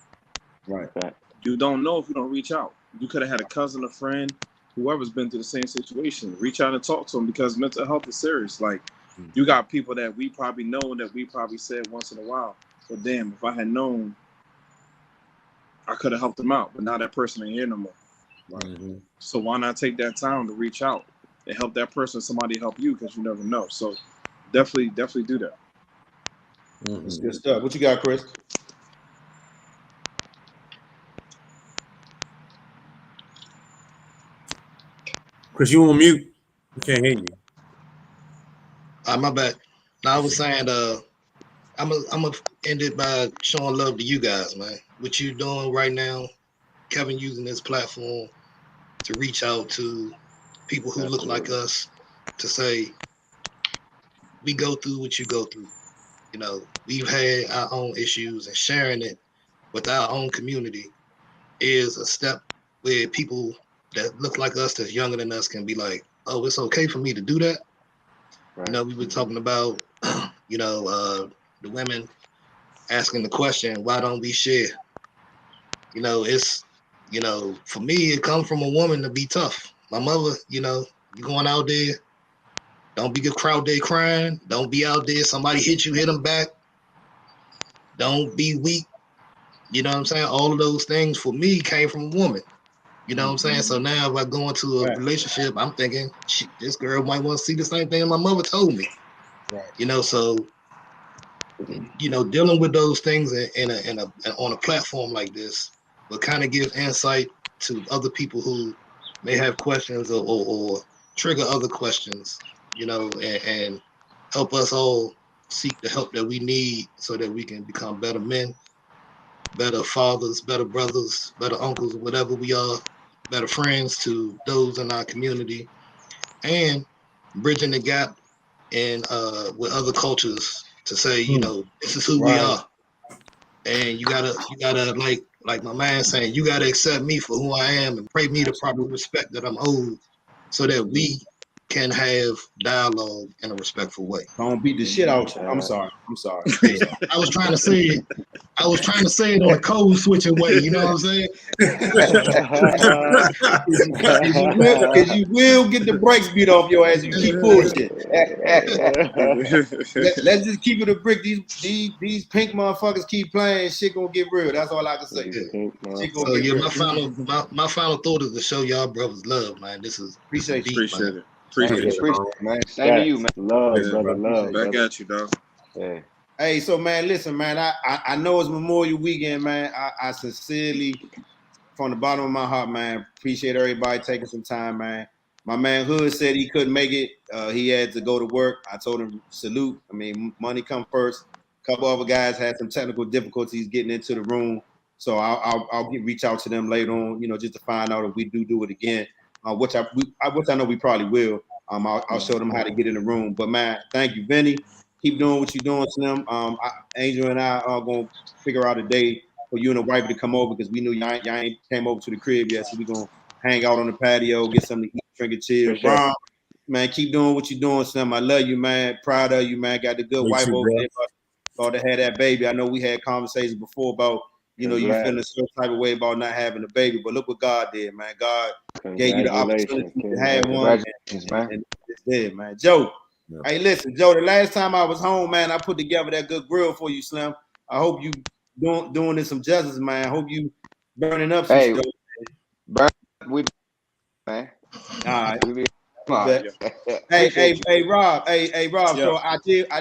Right. You don't know if you don't reach out. You could have had a cousin, a friend, whoever's been through the same situation. Reach out and talk to them because mental health is serious. Like you got people that we probably know that we probably said once in a while. So damn, if I had known, I could have helped them out. But now that person ain't here no more. Right. So why not take that time to reach out and help that person, somebody help you because you never know. So definitely do that. That's good stuff. What you got, Chris? Chris, you on mute? We can't hear you. My bad. Now I was saying, I'm gonna end it by showing love to you guys, man. What you doing right now, Kevin, using this platform to reach out to people who look like us, to say we go through what you go through. You know, we've had our own issues, and sharing it with our own community is a step where people that look like us, that's younger than us, can be like, oh, it's okay for me to do that. Right. You know, we were talking about, you know, the women asking the question, why don't we share? You know, it's, you know, for me, it comes from a woman to be tough. My mother, you know, you going out there, don't be a crowd there crying. Don't be out there, somebody hit you, hit them back. Don't be weak. You know what I'm saying? All of those things for me came from a woman. You know what I'm saying? So now if I go into a relationship, I'm thinking, this girl might want to see the same thing my mother told me. Right. You know, so, you know, dealing with those things on a platform like this will kind of give insight to other people who may have questions or trigger other questions, you know, and help us all seek the help that we need so that we can become better men, better fathers, better brothers, better uncles, whatever we are, better friends to those in our community, and bridging the gap in with other cultures to say, you know, this is who we are, and you gotta like my man saying, you gotta accept me for who I am and pay me the proper respect that I'm owed, so that we can have dialogue in a respectful way. Don't beat the shit out you. I'm sorry. I was trying to say it on a code switching way. You know what I'm saying? Because you will get the brakes beat off your ass if you keep bullshit. Let's just keep it a brick. These pink motherfuckers keep playing. Shit gonna get real. That's all I can say. So yeah, my final thought is to show y'all brothers love, man. This is appreciate it. Appreciate it, man. Same to you, man. Love, brother. Love. Back at you, dog. Yeah. Hey, so man, listen, man. I know it's Memorial Weekend, man. I sincerely, from the bottom of my heart, man, appreciate everybody taking some time, man. My man Hood said he couldn't make it. He had to go to work. I told him salute. I mean, money come first. A couple other guys had some technical difficulties getting into the room, so I'll reach out to them later on, just to find out if we do it again, which I know we probably will. I'll show them how to get in the room. But man, thank you, Vinny. Keep doing what you're doing to them. Angel and I are gonna figure out a day for you and the wife to come over because we knew y'all ain't came over to the crib yet, so we gonna hang out on the patio, get something to eat, drink a chill. Sure. Ron, man, keep doing what you're doing, Slim. I love you, man. Proud of you, man. Got the good wife over there. About to have that baby. I know we had conversations before about, you feeling a certain type of way about not having a baby, but look what God did, man. God gave you the opportunity to have one. And it's there, man. Joe, hey, listen, Joe, the last time I was home, man, I put together that good grill for you, Slim. I hope you doing this some justice, man. I hope you burning up some stuff. Burn, we, man. All right. Hey, Rob. Rob. So I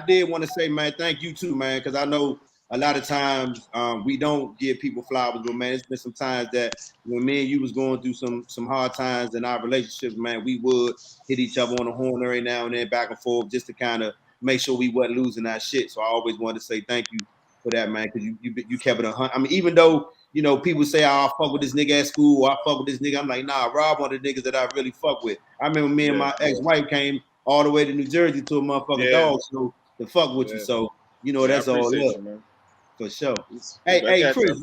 did want to say, man, thank you too, man, because I know a lot of times we don't give people flowers, but man, it's been some times that when me and you was going through some hard times in our relationships, man, we would hit each other on the horn every now and then, back and forth, just to kind of make sure we wasn't losing our shit. So I always wanted to say thank you for that, man, because you kept it 100. I mean, even though people say, "Oh, I fuck with this nigga at school," or "I fuck with this nigga," I'm like, nah, Rob, one of the niggas that I really fuck with. I remember me and my ex-wife came all the way to New Jersey to a motherfucking dog show to fuck with you. So that's all love, man. For sure. Hey, Chris,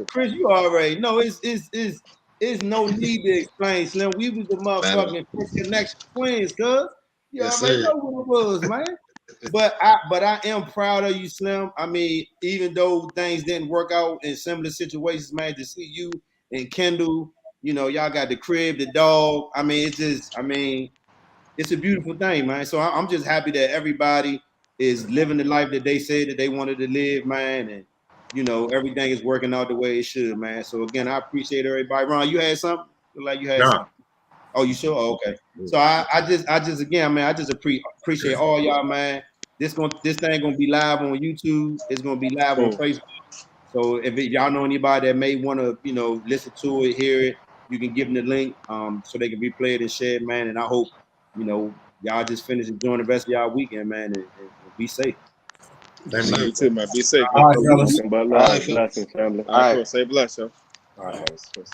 Chris, you already know it's no need to explain, Slim. We was the motherfucking First Connection twins, cuz. You already know what it was, man. But I am proud of you, Slim. I mean, even though things didn't work out in similar situations, man, to see you and Kendall, y'all got the crib, the dog. I mean, it's a beautiful thing, man. So I'm just happy that everybody is living the life that they said that they wanted to live, man. And, everything is working out the way it should, man. So again, I appreciate everybody. Ron, you had something? Look like you had something. Oh, you sure? Oh, okay. So I just again, man, I just appreciate all y'all, man. This thing gonna be live on YouTube. It's gonna be live on Facebook. So if y'all know anybody that may want to, listen to it, hear it, you can give them the link, so they can replay it and share it, man. And I hope, y'all just finish enjoying the rest of y'all weekend, man, and be safe. You too, man. Be safe. All right, fellas. Blessings, family. All right, cool. Say bless, yo. All right, fellas.